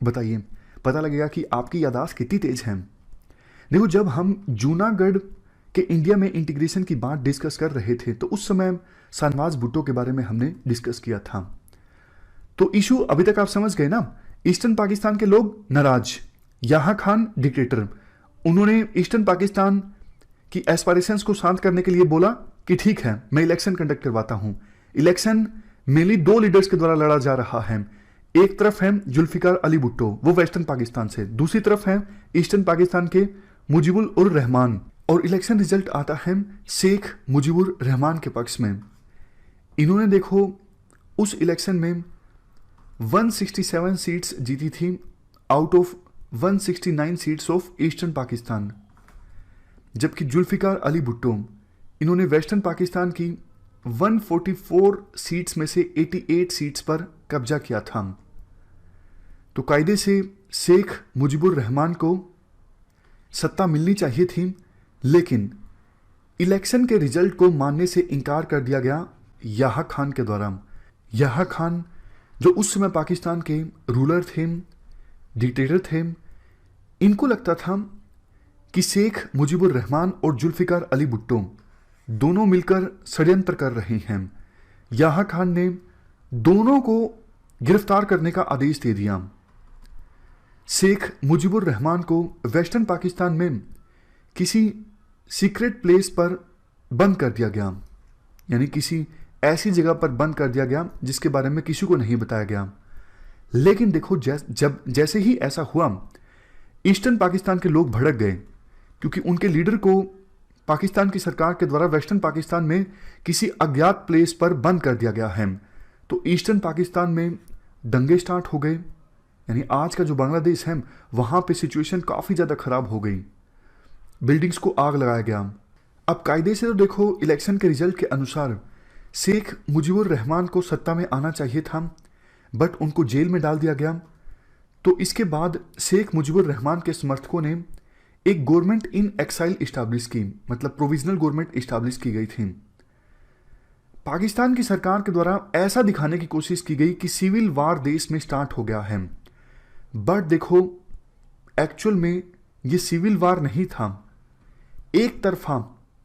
बताइए, पता लगेगा कि आपकी याददाश्त कितनी तेज है। देखो, जब हम जूनागढ़ के इंडिया में इंटीग्रेशन की बात डिस्कस कर रहे थे तो उस समय शाहनवाज भुट्टो के बारे में हमने डिस्कस किया था। तो इशू अभी तक आप समझ गए ना। ईस्टर्न पाकिस्तान के लोग नाराज, याहा खान डिक्टेटर, उन्होंने ईस्टर्न पाकिस्तान की एस्पायरेशंस को शांत करने के लिए बोला कि ठीक है, मैं इलेक्शन कंडक्ट करवाता हूं। इलेक्शन मेनली दो लीडर्स के द्वारा लड़ा जा रहा है। एक तरफ है जुल्फिकार अली भुट्टो, वो वेस्टर्न पाकिस्तान से, दूसरी तरफ है ईस्टर्न पाकिस्तान के मुजीबुर उर रहमान। और इलेक्शन रिजल्ट आता है शेख मुजीबुर रहमान के पक्ष में। इन्होंने देखो उस इलेक्शन में 167 सीट्स जीती थी out of 169 seats of eastern Pakistan, जबकि जुल्फिकार अली भुट्टो इन्होंने वेस्टर्न पाकिस्तान की 144 सीट्स में से 88 सीट्स पर कब्जा किया था। तो कायदे से शेख मुजीबुर रहमान को सत्ता मिलनी चाहिए थी, लेकिन इलेक्शन के रिजल्ट को मानने से इनकार कर दिया गया याहा खान के द्वारा। याहा खान जो उस समय पाकिस्तान के रूलर थे, डिक्टेटर थे, इनको लगता था कि शेख मुजीबुर रहमान और जुल्फिकार अली भुट्टो दोनों मिलकर षड्यंत्र कर रहे हैं। याहा खान ने दोनों को गिरफ्तार करने का आदेश दे दिया। शेख मुजीबुर रहमान को वेस्टर्न पाकिस्तान में किसी सीक्रेट प्लेस पर बंद कर दिया गया, यानी किसी ऐसी जगह पर बंद कर दिया गया जिसके बारे में किसी को नहीं बताया गया। लेकिन देखो, जैसे ही ऐसा हुआ, ईस्टर्न पाकिस्तान के लोग भड़क गए, क्योंकि उनके लीडर को पाकिस्तान की सरकार के द्वारा वेस्टर्न पाकिस्तान में किसी अज्ञात प्लेस पर बंद कर दिया गया है। तो ईस्टर्न पाकिस्तान में दंगे स्टार्ट हो गए, यानी आज का जो बांग्लादेश है वहाँ पे सिचुएशन काफ़ी ज़्यादा खराब हो गई, बिल्डिंग्स को आग लगाया गया। अब कायदे से तो देखो इलेक्शन के रिजल्ट के अनुसार शेख मुजीबुर रहमान को सत्ता में आना चाहिए था, बट उनको जेल में डाल दिया गया। तो इसके बाद शेख मुजीबुर रहमान के समर्थकों ने एक गवर्नमेंट इन एक्साइल इस्टाब्लिश की, मतलब प्रोविजनल गवर्नमेंट इस्टाब्लिश की गई थी। पाकिस्तान की सरकार के द्वारा ऐसा दिखाने की कोशिश की गई कि सिविल वार देश में स्टार्ट हो गया है, बट देखो एक्चुअल में ये सिविल वार नहीं था। एक तरफा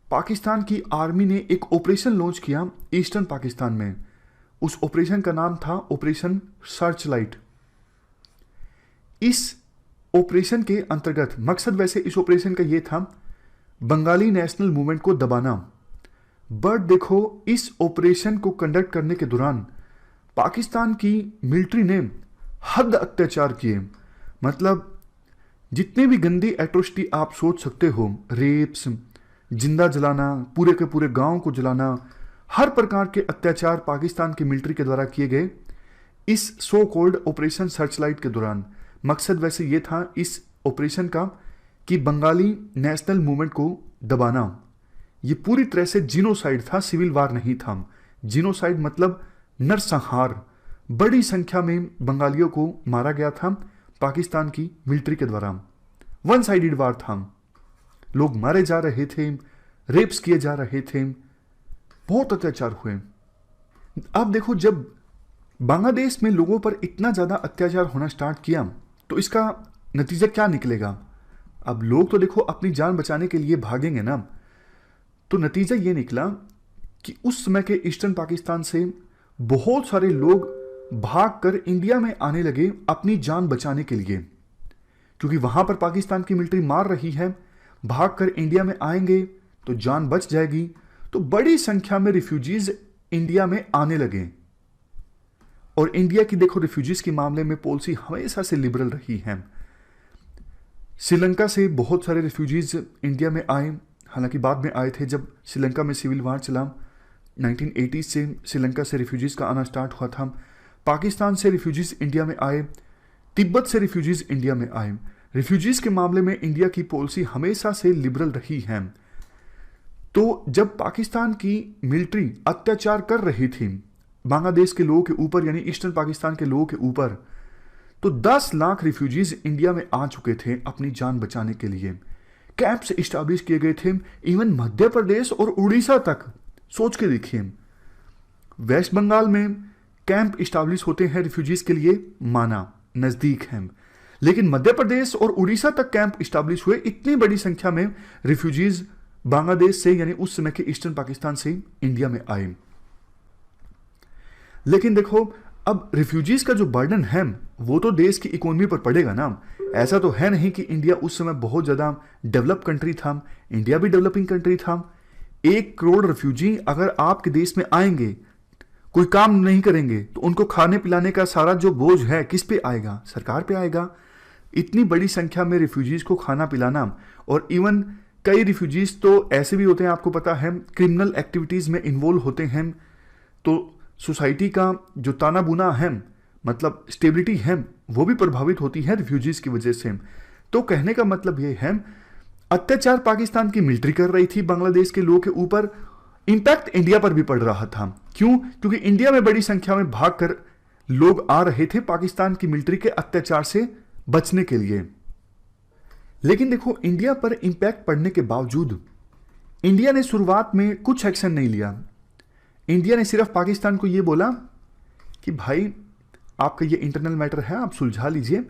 पाकिस्तान की आर्मी ने एक ऑपरेशन लॉन्च किया ईस्टर्न पाकिस्तान में। उस ऑपरेशन का नाम था ऑपरेशन सर्च लाइट। इस ऑपरेशन के अंतर्गत मकसद वैसे इस ऑपरेशन का यह था बंगाली नेशनल मूवमेंट को दबाना, बट देखो इस ऑपरेशन को कंडक्ट करने के दौरान पाकिस्तान की मिलिट्री ने हद अत्याचार किए। मतलब जितने भी गंदी एट्रोसिटी आप सोच सकते हो, रेप्स, जिंदा जलाना, पूरे के पूरे गांव को जलाना, हर प्रकार के अत्याचार पाकिस्तान की मिलिट्री के द्वारा किए गए इस सो कॉल्ड ऑपरेशन सर्चलाइट के दौरान। मकसद वैसे ये था इस ऑपरेशन का कि बंगाली नेशनल मूवमेंट को दबाना। ये पूरी तरह से जीनोसाइड था, सिविल वार नहीं था। जीनोसाइड मतलब नरसंहार। बड़ी संख्या में बंगालियों को मारा गया था पाकिस्तान की मिलिट्री के द्वारा। वन साइडेड वार था, लोग मारे जा रहे थे, रेप्स किए जा रहे थे, बहुत अत्याचार हुए। अब देखो जब बांग्लादेश में लोगों पर इतना ज़्यादा अत्याचार होना स्टार्ट किया तो इसका नतीजा क्या निकलेगा? अब लोग तो देखो अपनी जान बचाने के लिए भागेंगे ना। तो नतीजा ये निकला कि उस समय के ईस्टर्न पाकिस्तान से बहुत सारे लोग भागकर इंडिया में आने लगे अपनी जान बचाने के लिए, क्योंकि वहां पर पाकिस्तान की मिलिट्री मार रही है, भागकर इंडिया में आएंगे तो जान बच जाएगी। तो बड़ी संख्या में रिफ्यूजीज इंडिया में आने लगे। और इंडिया की देखो रिफ्यूजीज के मामले में पॉलिसी हमेशा से लिबरल रही है। श्रीलंका से बहुत सारे रिफ्यूजीज इंडिया में आए, हालांकि बाद में आए थे जब श्रीलंका में सिविल वार चला। 1980 से श्रीलंका से रिफ्यूजीज का आना स्टार्ट हुआ था। पाकिस्तान से रिफ्यूजीज इंडिया में आए, तिब्बत से रिफ्यूजीज इंडिया में आए। रिफ्यूजीज के मामले में इंडिया की पॉलिसी हमेशा से लिबरल रही है। तो जब पाकिस्तान की मिलिट्री अत्याचार कर रही थी बांग्लादेश के लोगों के ऊपर, यानी ईस्टर्न पाकिस्तान के लोगों के ऊपर, तो 10 लाख रिफ्यूजीज इंडिया में आ चुके थे अपनी जान बचाने के लिए। कैंप्स इस्टेब्लिश किए गए थे, इवन मध्य प्रदेश और उड़ीसा तक। सोच के देखिए, वेस्ट बंगाल में कैंप इस्टेब्लिश होते हैं रिफ्यूजीज के लिए, माना नजदीक है, लेकिन मध्य प्रदेश और उड़ीसा तक कैंप इस्टेब्लिश हुए। इतनी बड़ी संख्या में रिफ्यूजीज बांग्लादेश से, यानी उस समय के ईस्टर्न पाकिस्तान से इंडिया में आए। लेकिन देखो, अब रिफ्यूजीज का जो बर्डन है वो तो देश की इकोनॉमी पर पड़ेगा ना। ऐसा तो है नहीं कि इंडिया उस समय बहुत ज़्यादा डेवलप कंट्री था, इंडिया भी डेवलपिंग कंट्री था। 1 करोड़ रिफ्यूजी अगर आपके देश में आएंगे, कोई काम नहीं करेंगे, तो उनको खाने पिलाने का सारा जो बोझ है किस पे आएगा? सरकार पे आएगा। इतनी बड़ी संख्या में रिफ्यूजीज को खाना पिलाना, और इवन कई रिफ्यूजीज तो ऐसे भी होते हैं, आपको पता है, क्रिमिनल एक्टिविटीज़ में इन्वॉल्व होते हैं। तो सोसाइटी का जो ताना बुना है, मतलब स्टेबिलिटी है, वो भी प्रभावित होती है रिफ्यूजीज की वजह से। तो कहने का मतलब ये है, अत्याचार पाकिस्तान की मिलिट्री कर रही थी बांग्लादेश के लोगों के ऊपर, इंपैक्ट इंडिया पर भी पड़ रहा था। क्यों? क्योंकि इंडिया में बड़ी संख्या में भागकर लोग आ रहे थे पाकिस्तान की मिलिट्री के अत्याचार से बचने के लिए। लेकिन देखो, इंडिया पर इंपैक्ट पड़ने के बावजूद इंडिया ने शुरुआत में कुछ एक्शन नहीं लिया। इंडिया ने सिर्फ पाकिस्तान को यह बोला कि भाई आपका ये इंटरनल मैटर है, आप सुलझा लीजिए,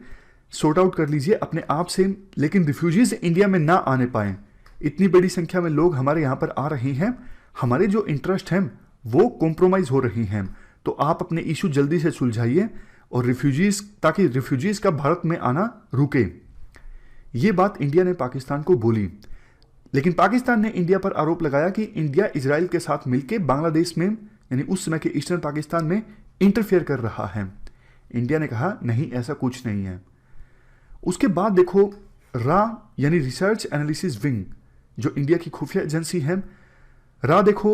सॉर्ट आउट कर लीजिए अपने आप से, लेकिन रिफ्यूजीज इंडिया में ना आने पाए। इतनी बड़ी संख्या में लोग हमारे यहाँ पर आ रहे हैं, हमारे जो इंटरेस्ट हैं वो कॉम्प्रोमाइज हो रही हैं, तो आप अपने इशू जल्दी से सुलझाइए और रिफ्यूजीज, ताकि रिफ्यूजीज का भारत में आना रुके। ये बात इंडिया ने पाकिस्तान को बोली। लेकिन पाकिस्तान ने इंडिया पर आरोप लगाया कि इंडिया इजराइल के साथ मिलकर बांग्लादेश में, यानी उस समय के ईस्टर्न पाकिस्तान में इंटरफेयर कर रहा है। इंडिया ने कहा नहीं, ऐसा कुछ नहीं है। उसके बाद देखो, रा यानी रिसर्च एनालिसिस विंग, जो इंडिया की खुफिया एजेंसी है, रा देखो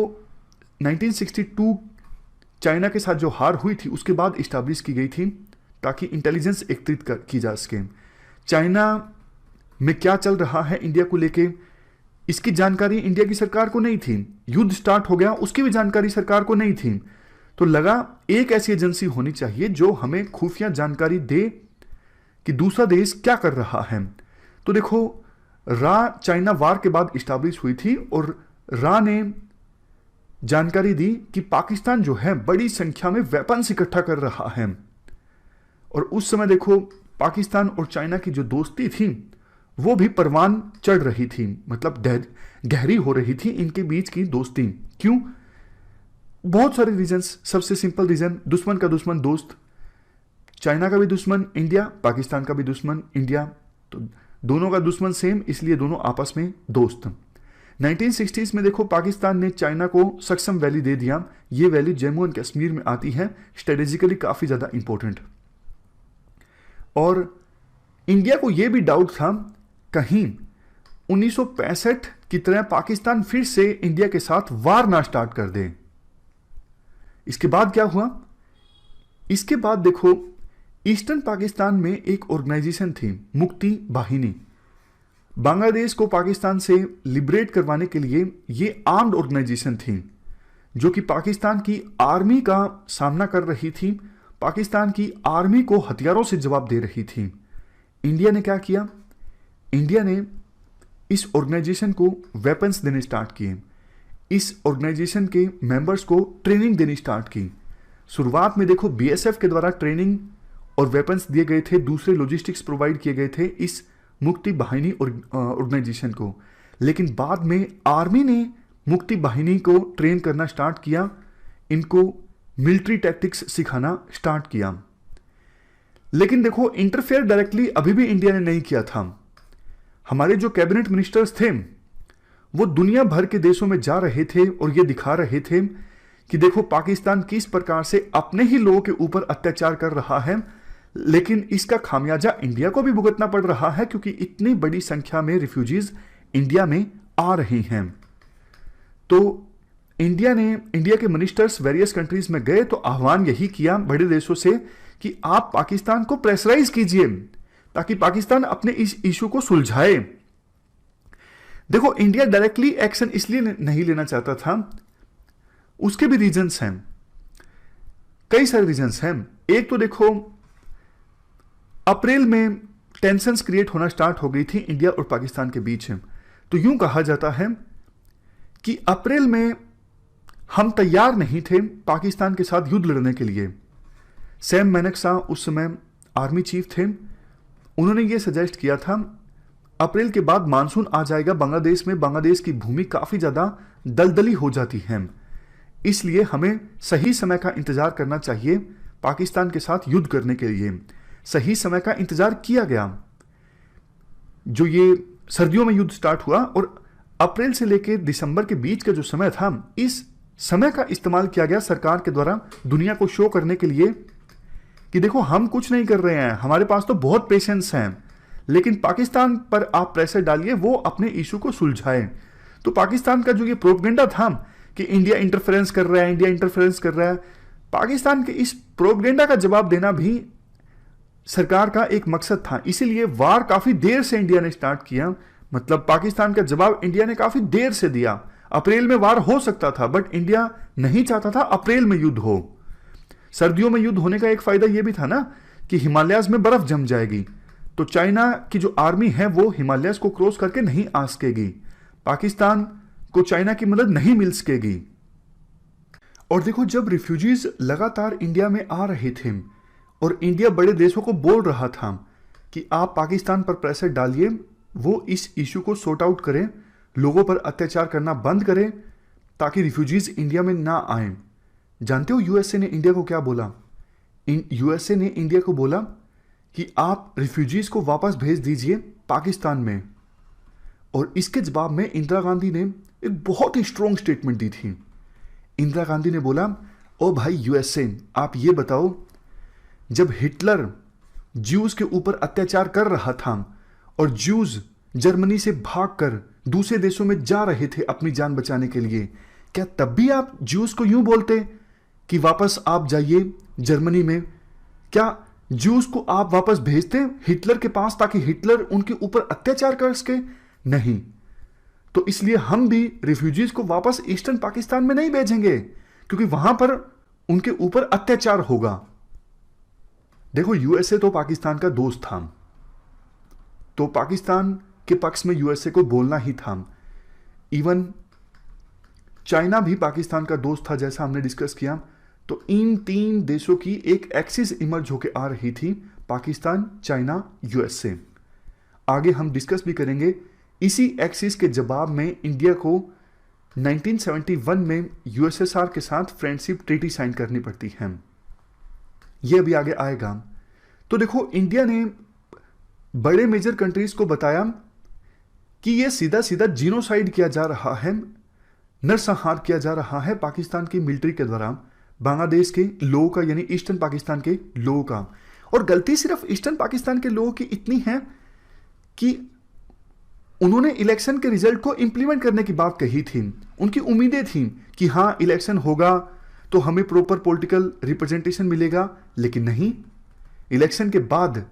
1962 चाइना के साथ जो हार हुई थी उसके बाद इस्टेब्लिश की गई थी, ताकि इंटेलिजेंस एकत्रित की जा सके। चाइना में क्या चल रहा है इंडिया को लेके, इसकी जानकारी इंडिया की सरकार को नहीं थी। युद्ध स्टार्ट हो गया, उसकी भी जानकारी सरकार को नहीं थी। तो लगा एक ऐसी एजेंसी होनी चाहिए जो हमें खुफिया जानकारी दे कि दूसरा देश क्या कर रहा है। तो देखो, रा चाइना वार के बाद इस्टेब्लिश हुई थी और रा ने जानकारी दी कि पाकिस्तान जो है बड़ी संख्या में वेपन्स इकट्ठा कर रहा है। और उस समय देखो, पाकिस्तान और चाइना की जो दोस्ती थी वो भी परवान चढ़ रही थी, मतलब गहरी हो रही थी इनके बीच की दोस्ती। क्यों? बहुत सारे रीजंस। सबसे सिंपल रीजन, दुश्मन का दुश्मन दोस्त। चाइना का भी दुश्मन इंडिया, पाकिस्तान का भी दुश्मन इंडिया, तो दोनों का दुश्मन सेम, इसलिए दोनों आपस में दोस्त। 1960s में देखो, पाकिस्तान ने चाइना को सक्सम वैली दे दिया। ये वैली जम्मू एंड कश्मीर में आती है, स्ट्रेटेजिकली काफी ज्यादा इंपॉर्टेंट। और इंडिया को यह भी डाउट था कहीं 1965 की तरह पाकिस्तान फिर से इंडिया के साथ वार ना स्टार्ट कर दे। इसके बाद क्या हुआ? इसके बाद देखो, ईस्टर्न पाकिस्तान में एक ऑर्गेनाइजेशन थी, मुक्ति बाहिनी। बांग्लादेश को पाकिस्तान से लिबरेट करवाने के लिए ये आर्म्ड ऑर्गेनाइजेशन थी, जो कि पाकिस्तान की आर्मी का सामना कर रही थी, पाकिस्तान की आर्मी को हथियारों से जवाब दे रही थी। इंडिया ने क्या किया? इंडिया ने इस ऑर्गेनाइजेशन को वेपन्स देने स्टार्ट किए, इस ऑर्गेनाइजेशन के मेंबर्स को ट्रेनिंग देनी स्टार्ट की। शुरुआत में देखो, बीएसएफ के द्वारा ट्रेनिंग और वेपन्स दिए गए थे, दूसरे लॉजिस्टिक्स प्रोवाइड किए गए थे इस मुक्ति बाहिनी ऑर्गेनाइजेशन को। लेकिन बाद में आर्मी ने मुक्ति बाहिनी को ट्रेन करना स्टार्ट किया, इनको मिलिट्री टैक्टिक्स सिखाना स्टार्ट किया। लेकिन देखो, इंटरफेयर डायरेक्टली अभी भी इंडिया ने नहीं किया था। हमारे जो कैबिनेट मिनिस्टर्स थे वो दुनिया भर के देशों में जा रहे थे और ये दिखा रहे थे कि देखो पाकिस्तान किस प्रकार से अपने ही लोगों के ऊपर अत्याचार कर रहा है, लेकिन इसका खामियाजा इंडिया को भी भुगतना पड़ रहा है क्योंकि इतनी बड़ी संख्या में रिफ्यूजीज इंडिया में आ रही हैं। तो इंडिया के मिनिस्टर्स वेरियस कंट्रीज में गए तो आह्वान यही किया बड़े देशों से कि आप पाकिस्तान को प्रेशराइज कीजिए ताकि पाकिस्तान अपने इस इशू को सुलझाए। देखो, इंडिया डायरेक्टली एक्शन इसलिए नहीं लेना चाहता था, उसके भी रीजंस हैं, कई सारे रीजंस हैं। एक तो देखो, अप्रैल में टेंशंस क्रिएट होना स्टार्ट हो गई थी इंडिया और पाकिस्तान के बीच। तो यूं कहा जाता है कि अप्रैल में हम तैयार नहीं थे पाकिस्तान के साथ युद्ध लड़ने के लिए। सैम मैनेक्सा उस समय आर्मी चीफ थे, उन्होंने ये सजेस्ट किया था अप्रैल के बाद मानसून आ जाएगा बांग्लादेश में, बांग्लादेश की भूमि काफी ज्यादा दलदली हो जाती है, इसलिए हमें सही समय का इंतजार करना चाहिए पाकिस्तान के साथ युद्ध करने के लिए। सही समय का इंतजार किया गया, जो ये सर्दियों में युद्ध स्टार्ट हुआ और अप्रैल से लेकर दिसंबर के बीच का जो समय था, इस समय का इस्तेमाल किया गया सरकार के द्वारा दुनिया को शो करने के लिए कि देखो हम कुछ नहीं कर रहे हैं, हमारे पास तो बहुत पेशेंस हैं, लेकिन पाकिस्तान पर आप प्रेशर डालिए वो अपने इशू को सुलझाए। तो पाकिस्तान का जो ये प्रोपगेंडा था कि इंडिया इंटरफेरेंस कर रहा है, इंडिया इंटरफेरेंस कर रहा है, पाकिस्तान के इस प्रोपगेंडा का जवाब देना भी सरकार का एक मकसद था। इसीलिए वार काफी देर से इंडिया ने स्टार्ट किया, मतलब पाकिस्तान का जवाब इंडिया ने काफी देर से दिया। अप्रैल में वार हो सकता था बट इंडिया नहीं चाहता था अप्रैल में युद्ध हो। सर्दियों में युद्ध होने का एक फायदा यह भी था ना कि हिमालयाज में बर्फ जम जाएगी, तो चाइना की जो आर्मी है वो हिमालयाज को क्रॉस करके नहीं आ सकेगी, पाकिस्तान को चाइना की मदद नहीं मिल सकेगी। और देखो, जब रिफ्यूजीज लगातार इंडिया में आ रहे थे और इंडिया बड़े देशों को बोल रहा था कि आप पाकिस्तान पर प्रेशर डालिए, वो इस इशू को सॉर्ट आउट करें, लोगों पर अत्याचार करना बंद करें ताकि रिफ्यूजीज इंडिया में ना आए। जानते हो यूएसए ने इंडिया को क्या बोला? यूएसए ने इंडिया को बोला कि आप रिफ्यूजीज को वापस भेज दीजिए पाकिस्तान में। और इसके जवाब में इंदिरा गांधी ने एक बहुत ही स्ट्रॉन्ग स्टेटमेंट दी थी। इंदिरा गांधी ने बोला, ओ भाई यूएसए, आप ये बताओ, जब हिटलर ज्यूज के ऊपर अत्याचार कर रहा था और ज्यूज जर्मनी से भागकर दूसरे देशों में जा रहे थे अपनी जान बचाने के लिए, क्या तब भी आप ज्यूज को यूं बोलते कि वापस आप जाइए जर्मनी में? क्या ज्यूज को आप वापस भेजते हिटलर के पास ताकि हिटलर उनके ऊपर अत्याचार कर सके? नहीं। तो इसलिए हम भी रिफ्यूजीज को वापस ईस्टर्न पाकिस्तान में नहीं भेजेंगे क्योंकि वहां पर उनके ऊपर अत्याचार होगा। देखो, यूएसए तो पाकिस्तान का दोस्त था, तो पाकिस्तान के पक्ष में यूएसए को बोलना ही था। इवन चाइना भी पाकिस्तान का दोस्त था, जैसा हमने डिस्कस किया। तो इन तीन देशों की एक एक्सिस इमर्ज होकर आ रही थी, पाकिस्तान, चाइना, यूएसए। आगे हम डिस्कस भी करेंगे। इसी एक्सिस के जवाब में इंडिया को 1971 में यूएसएसआर के साथ फ्रेंडशिप ट्रीटी साइन करनी पड़ती है, यह अभी आगे आएगा। तो देखो, इंडिया ने बड़े मेजर कंट्रीज को बताया कि यह सीधा सीधा जीनोसाइड किया जा रहा है, नरसंहार किया जा रहा है पाकिस्तान की मिलिट्री के द्वारा बांग्लादेश के लोगों का, यानी ईस्टर्न पाकिस्तान के लोगों का। और गलती सिर्फ ईस्टर्न पाकिस्तान के लोगों की इतनी है कि उन्होंने इलेक्शन के रिजल्ट को इंप्लीमेंट करने की बात कही थी। उनकी उम्मीदें थी कि हाँ, इलेक्शन होगा तो हमें प्रॉपर पॉलिटिकल रिप्रेजेंटेशन मिलेगा, लेकिन नहीं, इलेक्शन के बाद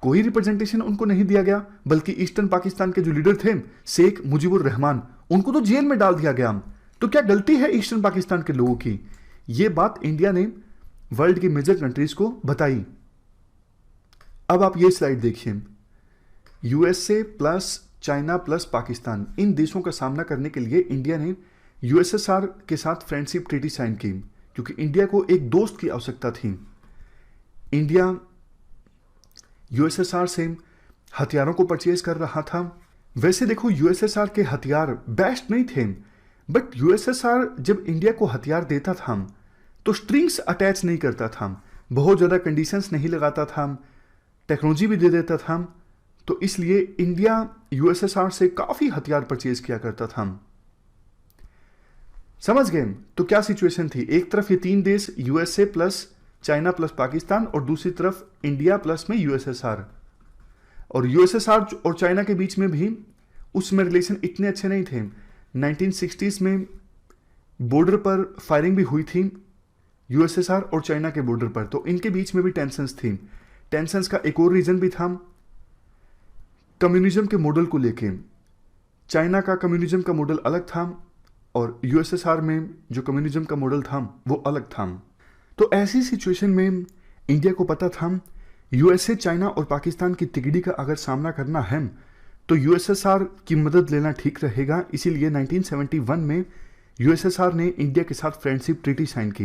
कोई रिप्रेजेंटेशन उनको नहीं दिया गया, बल्कि ईस्टर्न पाकिस्तान के जो लीडर थे शेख मुजीबुर रहमान, उनको तो जेल में डाल दिया गया। तो क्या गलती है ईस्टर्न पाकिस्तान के लोगों की? यह बात इंडिया ने वर्ल्ड की मेजर कंट्रीज को बताई। अब आप ये स्लाइड देखिए, USA plus China plus Pakistan, इन देशों का सामना करने के लिए इंडिया ने यूएसएसआर के साथ फ्रेंडशिप ट्रीटी साइन की, क्योंकि इंडिया को एक दोस्त की आवश्यकता थी। इंडिया यूएसएसआर से हथियारों को परचेज कर रहा था। वैसे देखो, यूएसएसआर के हथियार बेस्ट नहीं थे, बट यूएसएसआर जब इंडिया को हथियार देता था तो स्ट्रिंग्स अटैच नहीं करता था, बहुत ज़्यादा कंडीशंस नहीं लगाता था, टेक्नोलॉजी भी दे देता था। तो इसलिए इंडिया यूएसएसआर से काफ़ी हथियार परचेज किया करता था। समझ गए? तो क्या सिचुएशन थी, एक तरफ ये 3 देश USA plus China plus Pakistan और दूसरी तरफ इंडिया प्लस में यूएसएसआर। और यूएसएसआर और चाइना के बीच में भी उसमें रिलेशन इतने अच्छे नहीं थे। 1960s में बॉर्डर पर फायरिंग भी हुई थी यूएसएसआर और चाइना के बॉर्डर पर, तो इनके बीच में भी टेंशंस थी। टेंशंस का एक और रीजन भी था कम्युनिज्म के मॉडल को लेके। चाइना का कम्युनिज्म का मॉडल अलग था और यूएसएसआर में जो कम्युनिज्म का मॉडल था वो अलग था। तो ऐसी सिचुएशन में इंडिया को पता था यूएसए, चाइना और पाकिस्तान की तिगड़ी का अगर सामना करना है तो यूएसएसआर की मदद लेना ठीक रहेगा। इसीलिए 1971 में यूएसएसआर ने इंडिया के साथ फ्रेंडशिप ट्रीटी साइन की।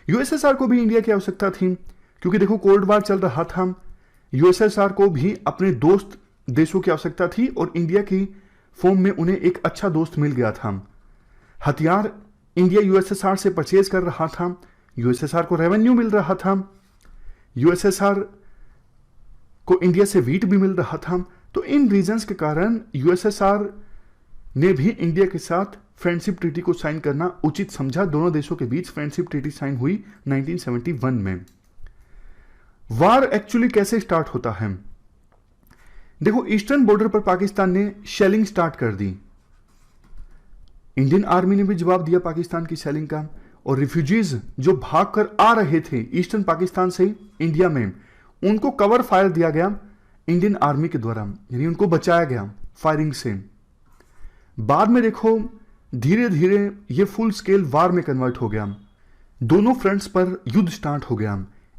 यूएसएसआर को भी इंडिया की आवश्यकता थी, क्योंकि देखो कोल्ड वार चल रहा था, यूएसएसआर को भी अपने दोस्त देशों की आवश्यकता थी और इंडिया की फॉर्म में उन्हें एक अच्छा दोस्त मिल गया था। हथियार इंडिया यूएसएसआर से परचेज कर रहा था, यूएसएसआर को रेवेन्यू मिल रहा था, यूएसएसआर को इंडिया से वीट भी मिल रहा था। तो इन रीजंस के कारण यूएसएसआर ने भी इंडिया के साथ फ्रेंडशिप ट्रीटी को साइन करना उचित समझा। दोनों देशों के बीच फ्रेंडशिप ट्रीटी साइन हुई 1971 में। वार एक्चुअली कैसे स्टार्ट होता है? देखो, ईस्टर्न बॉर्डर पर पाकिस्तान ने शेलिंग स्टार्ट कर दी। इंडियन आर्मी ने भी जवाब दिया पाकिस्तान की शेलिंग का, और रिफ्यूजीज जो भागकर आ रहे थे ईस्टर्न पाकिस्तान से इंडिया में, उनको कवर फायर दिया गया इंडियन आर्मी के द्वारा, यानी उनको बचाया गया फायरिंग से। बाद में देखो धीरे धीरे ये फुल स्केल वार में कन्वर्ट हो गया। दोनों फ्रंट्स पर युद्ध स्टार्ट हो गया।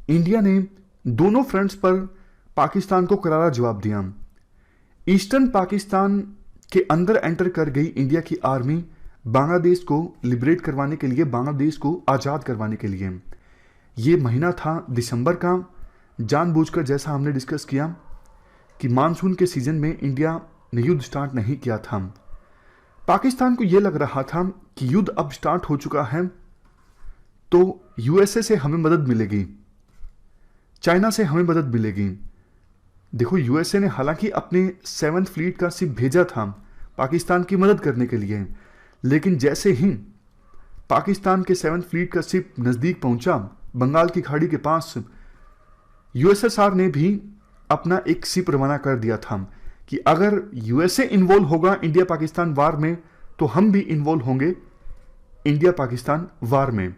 इंडिया ने दोनों फ्रंट्स पर पाकिस्तान को करारा जवाब दिया। ईस्टर्न पाकिस्तान के अंदर एंटर कर गई इंडिया की आर्मी बांग्लादेश को लिबरेट करवाने के लिए, बांग्लादेश को आज़ाद करवाने के लिए। ये महीना था दिसंबर का, जानबूझकर जैसा हमने डिस्कस किया कि मानसून के सीजन में इंडिया ने युद्ध स्टार्ट नहीं किया था। पाकिस्तान को यह लग रहा था कि युद्ध अब स्टार्ट हो चुका है तो यूएसए से हमें मदद मिलेगी, चाइना से हमें मदद मिलेगी। देखो, यूएसए ने हालांकि अपने 7th फ्लीट का शिप भेजा था पाकिस्तान की मदद करने के लिए, लेकिन जैसे ही पाकिस्तान के 7th फ्लीट का शिप नज़दीक पहुंचा बंगाल की खाड़ी के पास, यूएसएसआर ने भी अपना एक शिप रवाना कर दिया था कि अगर यूएसए इन्वॉल्व होगा इंडिया पाकिस्तान वार में तो हम भी इन्वॉल्व होंगे इंडिया पाकिस्तान वार में।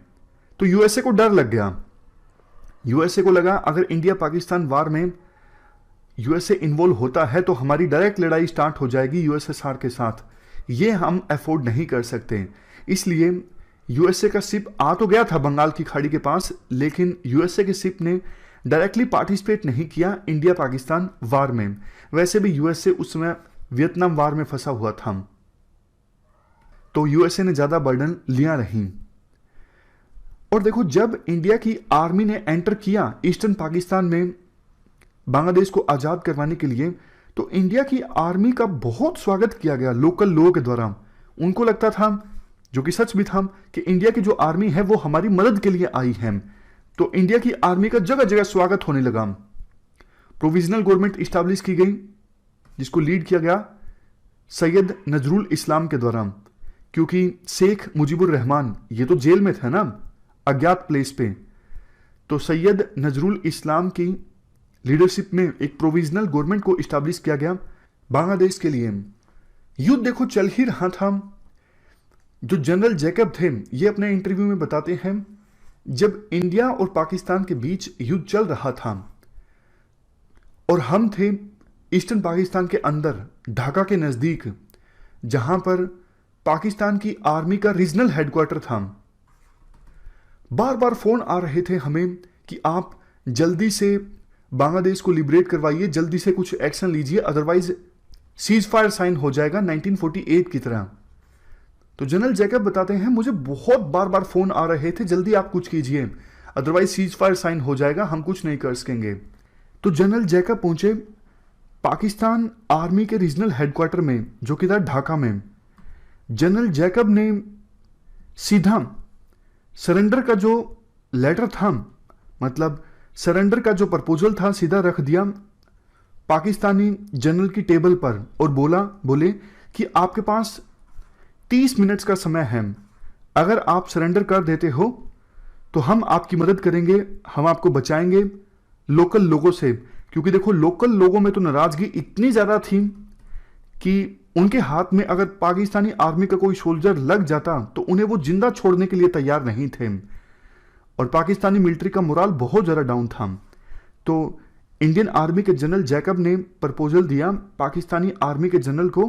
तो यूएसए को डर लग गया। यूएसए को लगा अगर इंडिया पाकिस्तान वार में यूएसए इन्वॉल्व होता है तो हमारी डायरेक्ट लड़ाई स्टार्ट हो जाएगी यूएसएसआर के साथ, ये हम अफोर्ड नहीं कर सकते। इसलिए यूएसए का शिप आ तो गया था बंगाल की खाड़ी के पास, लेकिन यूएसए के शिप ने डायरेक्टली पार्टिसिपेट नहीं किया इंडिया पाकिस्तान वार में। वैसे भी यूएसए उस समय वियतनाम वार में फंसा हुआ था, तो यूएसए ने ज्यादा बर्डन लिया नहीं। और देखो, जब इंडिया की आर्मी ने एंटर किया ईस्टर्न पाकिस्तान में बांग्लादेश को आजाद करवाने के लिए, तो इंडिया की आर्मी का बहुत स्वागत किया गया लोकल लोगों के द्वारा। उनको लगता था, जो कि सच भी था, कि इंडिया की जो आर्मी है वो हमारी मदद के लिए आई है। तो इंडिया की आर्मी का जगह जगह स्वागत होने लगा। प्रोविजनल गवर्नमेंट इस्टेब्लिश की गई जिसको लीड किया गया सैयद नजरुल इस्लाम के द्वारा, क्योंकि शेख मुजीबुर रहमान ये तो जेल में थे ना, अज्ञात प्लेस पे। तो सैयद नजरुल इस्लाम की लीडरशिप में एक प्रोविजनल गवर्नमेंट को इस्टेब्लिश किया गया बांग्लादेश के लिए। युद्ध देखो चल ही रहा था। जो जनरल जैकब थे ये अपने इंटरव्यू में बताते हैं, जब इंडिया और पाकिस्तान के बीच युद्ध चल रहा था और हम थे ईस्टर्न पाकिस्तान के अंदर ढाका के नज़दीक, जहां पर पाकिस्तान की आर्मी का रीजनल हेडक्वार्टर था, बार बार फोन आ रहे थे हमें कि आप जल्दी से बांग्लादेश को लिबरेट करवाइए, जल्दी से कुछ एक्शन लीजिए, अदरवाइज सीज फायर साइन हो जाएगा 1948 की तरह। तो जनरल जैकब बताते हैं, मुझे बहुत बार बार फोन आ रहे थे, जल्दी आप कुछ कीजिए, अदरवाइज सीज फायर साइन हो जाएगा, हम कुछ नहीं कर सकेंगे। तो जनरल जैकब पहुंचे पाकिस्तान आर्मी के रीजनल हेडक्वार्टर में, जो कि था ढाका में। जनरल जैकब ने सीधा सरेंडर का जो लेटर था, मतलब सरेंडर का जो प्रपोजल था सीधा रख दिया पाकिस्तानी जनरल की टेबल पर और बोले कि आपके पास 30 मिनट्स का समय है, अगर आप सरेंडर कर देते हो तो हम आपकी मदद करेंगे, हम आपको बचाएंगे लोकल लोगों से। क्योंकि देखो लोकल लोगों में तो नाराजगी इतनी ज्यादा थी कि उनके हाथ में अगर पाकिस्तानी आर्मी का कोई सोल्जर लग जाता तो उन्हें वो जिंदा छोड़ने के लिए तैयार नहीं थे, और पाकिस्तानी मिलिट्री का मोराल बहुत ज़्यादा डाउन था। तो इंडियन आर्मी के जनरल जैकब ने प्रपोजल दिया पाकिस्तानी आर्मी के जनरल को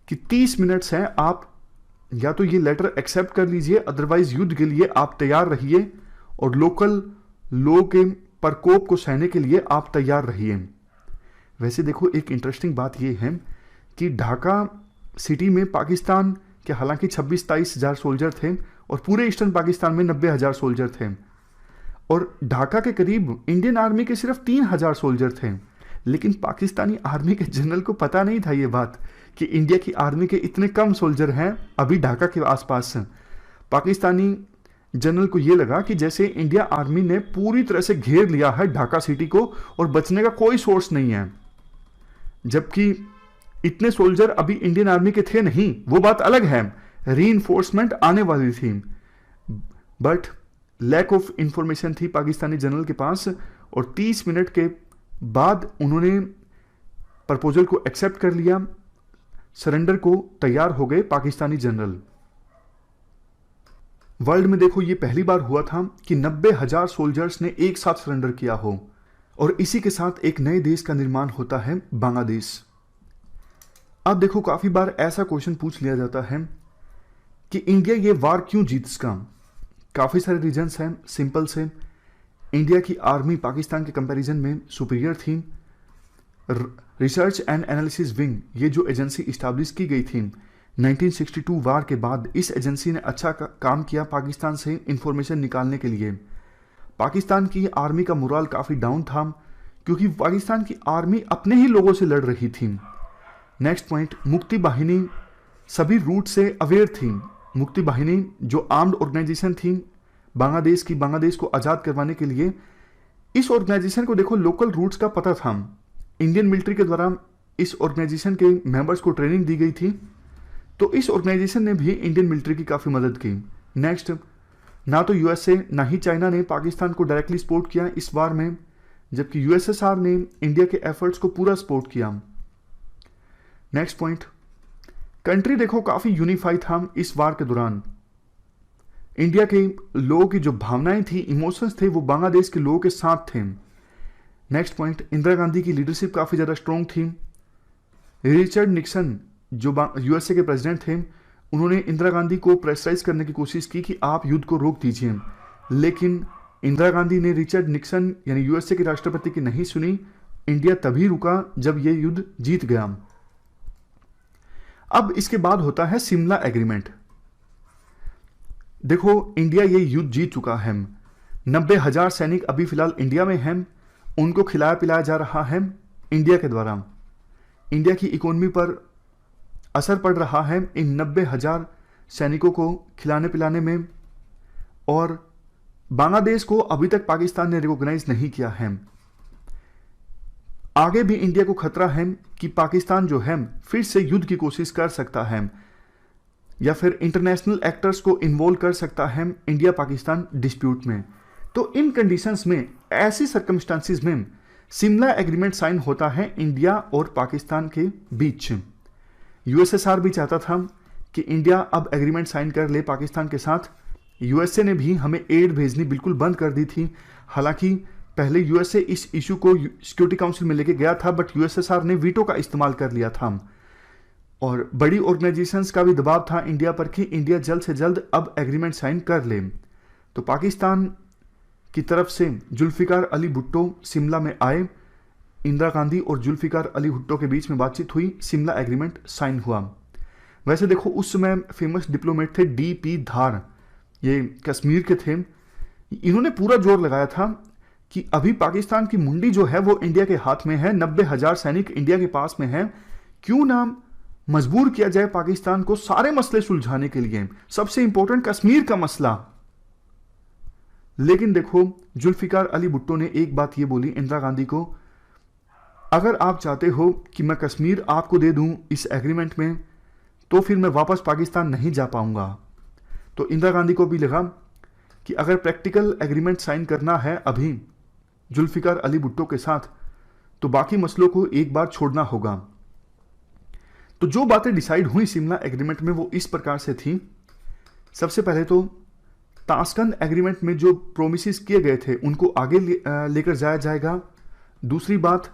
कि 30 मिनट्स हैं, आप या तो ये लेटर एक्सेप्ट कर लीजिए, अदरवाइज युद्ध के लिए आप तैयार रहिए और लोकल लोगों के प्रकोप को सहने के लिए आप तैयार रहिए। वैसे देखो एक इंटरेस्टिंग बात यह है कि ढाका सिटी में पाकिस्तान के हालांकि 26-27 हज़ार सोल्जर थे और पूरे ईस्टर्न पाकिस्तान में 90,000 सोल्जर थे, और ढाका के करीब इंडियन आर्मी के सिर्फ 3,000 सोल्जर थे। लेकिन पाकिस्तानी आर्मी के जनरल को पता नहीं था ये बात कि इंडिया की आर्मी के इतने कम सोल्जर हैं अभी ढाका के आसपास। पाकिस्तानी जनरल को ये लगा कि जैसे इंडिया आर्मी ने पूरी तरह से घेर लिया है ढाका सिटी को और बचने का कोई सोर्स नहीं है, जबकि इतने सोल्जर अभी इंडियन आर्मी के थे नहीं, वो बात अलग है, रीइंफोर्समेंट आने वाली थी। बट लैक ऑफ इंफॉर्मेशन थी पाकिस्तानी जनरल के पास, और 30 मिनट के बाद उन्होंने प्रपोजल को एक्सेप्ट कर लिया, सरेंडर को तैयार हो गए पाकिस्तानी जनरल। वर्ल्ड में देखो ये पहली बार हुआ था कि 90,000 सोल्जर्स ने एक साथ सरेंडर किया हो, और इसी के साथ एक नए देश का निर्माण होता है बांग्लादेश। अब देखो काफी बार ऐसा क्वेश्चन पूछ लिया जाता है कि इंडिया ये वार क्यों जीत सका। काफी सारे रीजंस हैं, सिंपल से इंडिया की आर्मी पाकिस्तान के कंपैरिजन में सुपीरियर थी। रिसर्च एंड एनालिसिस विंग, ये जो एजेंसी इस्टेब्लिश की गई थी 1962 वार के बाद, इस एजेंसी ने अच्छा काम किया पाकिस्तान से इंफॉर्मेशन निकालने के लिए। पाकिस्तान की आर्मी का मोराल काफ़ी डाउन था क्योंकि पाकिस्तान की आर्मी अपने ही लोगों से लड़ रही थी। नेक्स्ट पॉइंट, मुक्ति बाहिनी सभी रूट से अवेयर थी। मुक्ति बाहिनी जो आर्म्ड ऑर्गेनाइजेशन थी बांग्लादेश की, बांग्लादेश को आज़ाद करवाने के लिए, इस ऑर्गेनाइजेशन को देखो लोकल रूट्स का पता था। इंडियन मिलिट्री के द्वारा इस ऑर्गेनाइजेशन के मेंबर्स को ट्रेनिंग दी गई थी, तो इस ऑर्गेनाइजेशन ने भी इंडियन मिलिट्री की काफ़ी मदद की। नेक्स्ट, ना तो यूएसए ना ही चाइना ने पाकिस्तान को डायरेक्टली सपोर्ट किया इस वार में, जबकि यूएसएसआर ने इंडिया के एफर्ट्स को पूरा सपोर्ट किया। नेक्स्ट पॉइंट, कंट्री देखो काफ़ी यूनिफाई था इस वार के दौरान। इंडिया के लोगों की जो भावनाएं थी, इमोशंस थे, वो बांग्लादेश के लोगों के साथ थे। नेक्स्ट पॉइंट, इंदिरा गांधी की लीडरशिप काफ़ी ज़्यादा स्ट्रॉन्ग थी। रिचर्ड निक्सन जो यूएसए के प्रेसिडेंट थे, उन्होंने इंदिरा गांधी को प्रेशराइज करने की कोशिश की कि आप युद्ध को रोक दीजिए, लेकिन इंदिरा गांधी ने रिचर्ड निक्सन यानी यूएसए के राष्ट्रपति की नहीं सुनी। इंडिया तभी रुका जब यह युद्ध जीत गया। अब इसके बाद होता है शिमला एग्रीमेंट। देखो इंडिया ये युद्ध जीत चुका है, 90,000 सैनिक अभी फिलहाल इंडिया में हैं, उनको खिलाया पिलाया जा रहा है इंडिया के द्वारा। इंडिया की इकोनॉमी पर असर पड़ रहा है इन 90,000 सैनिकों को खिलाने पिलाने में, और बांग्लादेश को अभी तक पाकिस्तान ने रिकॉग्नाइज नहीं किया है। आगे भी इंडिया को खतरा है कि पाकिस्तान जो है फिर से युद्ध की कोशिश कर सकता है या फिर इंटरनेशनल एक्टर्स को इन्वॉल्व कर सकता है इंडिया पाकिस्तान डिस्प्यूट में। तो इन कंडीशंस में, ऐसी सर्कमस्टांसिस में शिमला एग्रीमेंट साइन होता है इंडिया और पाकिस्तान के बीच। यूएसएसआर भी चाहता था कि इंडिया अब एग्रीमेंट साइन कर ले पाकिस्तान के साथ। यूएसए ने भी हमें एड भेजनी बिल्कुल बंद कर दी थी। हालांकि पहले यूएसए इस इशू को सिक्योरिटी काउंसिल में लेके गया था, बट यूएसएसआर ने वीटो का इस्तेमाल कर लिया था, और बड़ी ऑर्गेनाइजेशंस का भी दबाव था इंडिया पर कि इंडिया जल्द से जल्द अब एग्रीमेंट साइन कर ले। तो पाकिस्तान की तरफ से जुल्फिकार अली भुट्टो शिमला में आए, इंदिरा गांधी और जुल्फिकार अली भुट्टो के बीच में बातचीत हुई, शिमला एग्रीमेंट साइन हुआ। वैसे देखो उस समय फेमस डिप्लोमेट थे डीपी धार, ये कश्मीर के थे। इन्होंने पूरा जोर लगाया था कि अभी पाकिस्तान की मुंडी जो है वो इंडिया के हाथ में है, 90,000 सैनिक इंडिया के पास में है, क्यों ना मजबूर किया जाए पाकिस्तान को सारे मसले सुलझाने के लिए, सबसे इंपॉर्टेंट कश्मीर का मसला। लेकिन देखो जुल्फिकार अली भुट्टो ने एक बात ये बोली इंदिरा गांधी को, अगर आप चाहते हो कि मैं कश्मीर आपको दे दूं इस एग्रीमेंट में तो फिर मैं वापस पाकिस्तान नहीं जा पाऊंगा। तो इंदिरा गांधी को भी लगा कि अगर प्रैक्टिकल एग्रीमेंट साइन करना है अभी जुल्फिकार अली भुट्टो के साथ तो बाकी मसलों को एक बार छोड़ना होगा। तो जो बातें डिसाइड हुई शिमला एग्रीमेंट में वो इस प्रकार से थी। सबसे पहले तो ताशकंद एग्रीमेंट में जो प्रोमिसेस किए गए थे उनको आगे लेकर जाया जाएगा। दूसरी बात,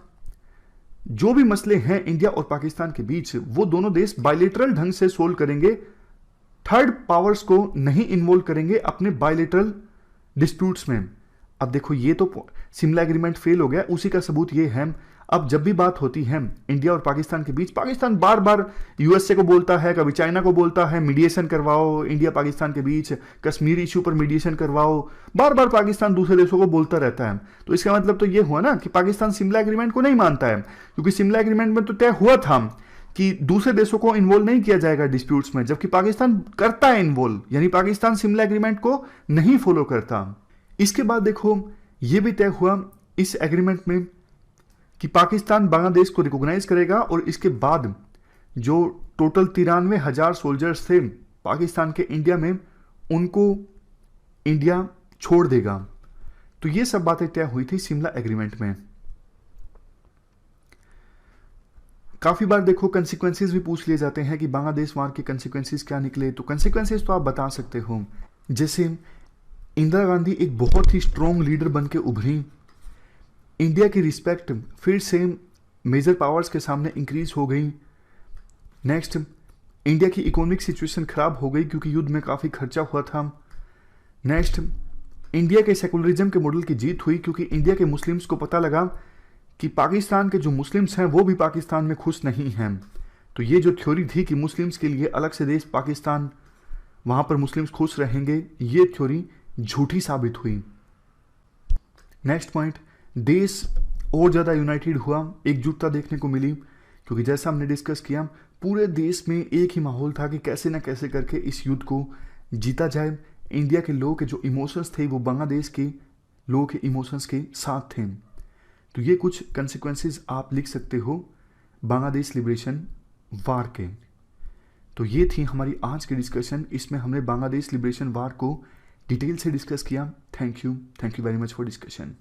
जो भी मसले हैं इंडिया और पाकिस्तान के बीच वो दोनों देश बायलेटरल ढंग से सोल्व करेंगे, थर्ड पावर्स को नहीं इन्वॉल्व करेंगे अपने बायलेटरल डिस्प्यूट्स में। अब देखो ये तो शिमला एग्रीमेंट फेल हो गया, उसी का सबूत ये है अब जब भी बात होती है इंडिया और पाकिस्तान के बीच, पाकिस्तान बार बार यूएसए को बोलता है, कभी चाइना को बोलता है मीडिएशन करवाओ इंडिया पाकिस्तान के बीच, कश्मीर इशू पर मीडिएशन करवाओ, बार बार पाकिस्तान दूसरे देशों को बोलता रहता है। तो इसका मतलब तो ये हुआ ना कि पाकिस्तान शिमला एग्रीमेंट को नहीं मानता है, क्योंकि शिमला एग्रीमेंट में तो तय हुआ था कि दूसरे देशों को इन्वॉल्व नहीं किया जाएगा डिस्प्यूट्स में, जबकि पाकिस्तान करता है इन्वॉल्व, यानी पाकिस्तान शिमला एग्रीमेंट को नहीं फॉलो करता। इसके बाद देखो यह भी तय हुआ इस एग्रीमेंट में कि पाकिस्तान बांग्लादेश को रिकॉग्नाइज करेगा और इसके बाद जो टोटल 93,000 सोल्जर्स थे पाकिस्तान के इंडिया में उनको इंडिया छोड़ देगा। तो ये सब बातें तय हुई थी शिमला एग्रीमेंट में। काफी बार देखो कंसिक्वेंसेस भी पूछ लिए जाते हैं कि बांग्लादेश वार के कंसिक्वेंसेस क्या निकले। तो कंसिक्वेंसेस तो आप बता सकते हो, जैसे इंदिरा गांधी एक बहुत ही स्ट्रॉन्ग लीडर बन के उभरी, इंडिया की रिस्पेक्ट फिर से मेजर पावर्स के सामने इंक्रीज हो गई। नेक्स्ट, इंडिया की इकोनॉमिक सिचुएशन खराब हो गई क्योंकि युद्ध में काफ़ी खर्चा हुआ था। नेक्स्ट, इंडिया के सेकुलरिज्म के मॉडल की जीत हुई क्योंकि इंडिया के मुस्लिम्स को पता लगा कि पाकिस्तान के जो मुस्लिम्स हैं वो भी पाकिस्तान में खुश नहीं हैं। तो ये जो थ्योरी थी कि मुस्लिम्स के लिए अलग से देश पाकिस्तान, वहाँ पर मुस्लिम्स खुश रहेंगे, ये थ्योरी झूठी साबित हुई। नेक्स्ट पॉइंट, देश और ज़्यादा यूनाइटेड हुआ, एकजुटता देखने को मिली, क्योंकि जैसा हमने डिस्कस किया पूरे देश में एक ही माहौल था कि कैसे ना कैसे करके इस युद्ध को जीता जाए। इंडिया के लोगों के जो इमोशंस थे वो बांग्लादेश के लोगों के इमोशंस के साथ थे। तो ये कुछ कंसिक्वेंसेस आप लिख सकते हो बांग्लादेश लिबरेशन वार के। तो ये थी हमारी आज की डिस्कशन, इसमें हमने बांग्लादेश लिबरेशन वार को डिटेल से डिस्कस किया। Thank you very much for discussion.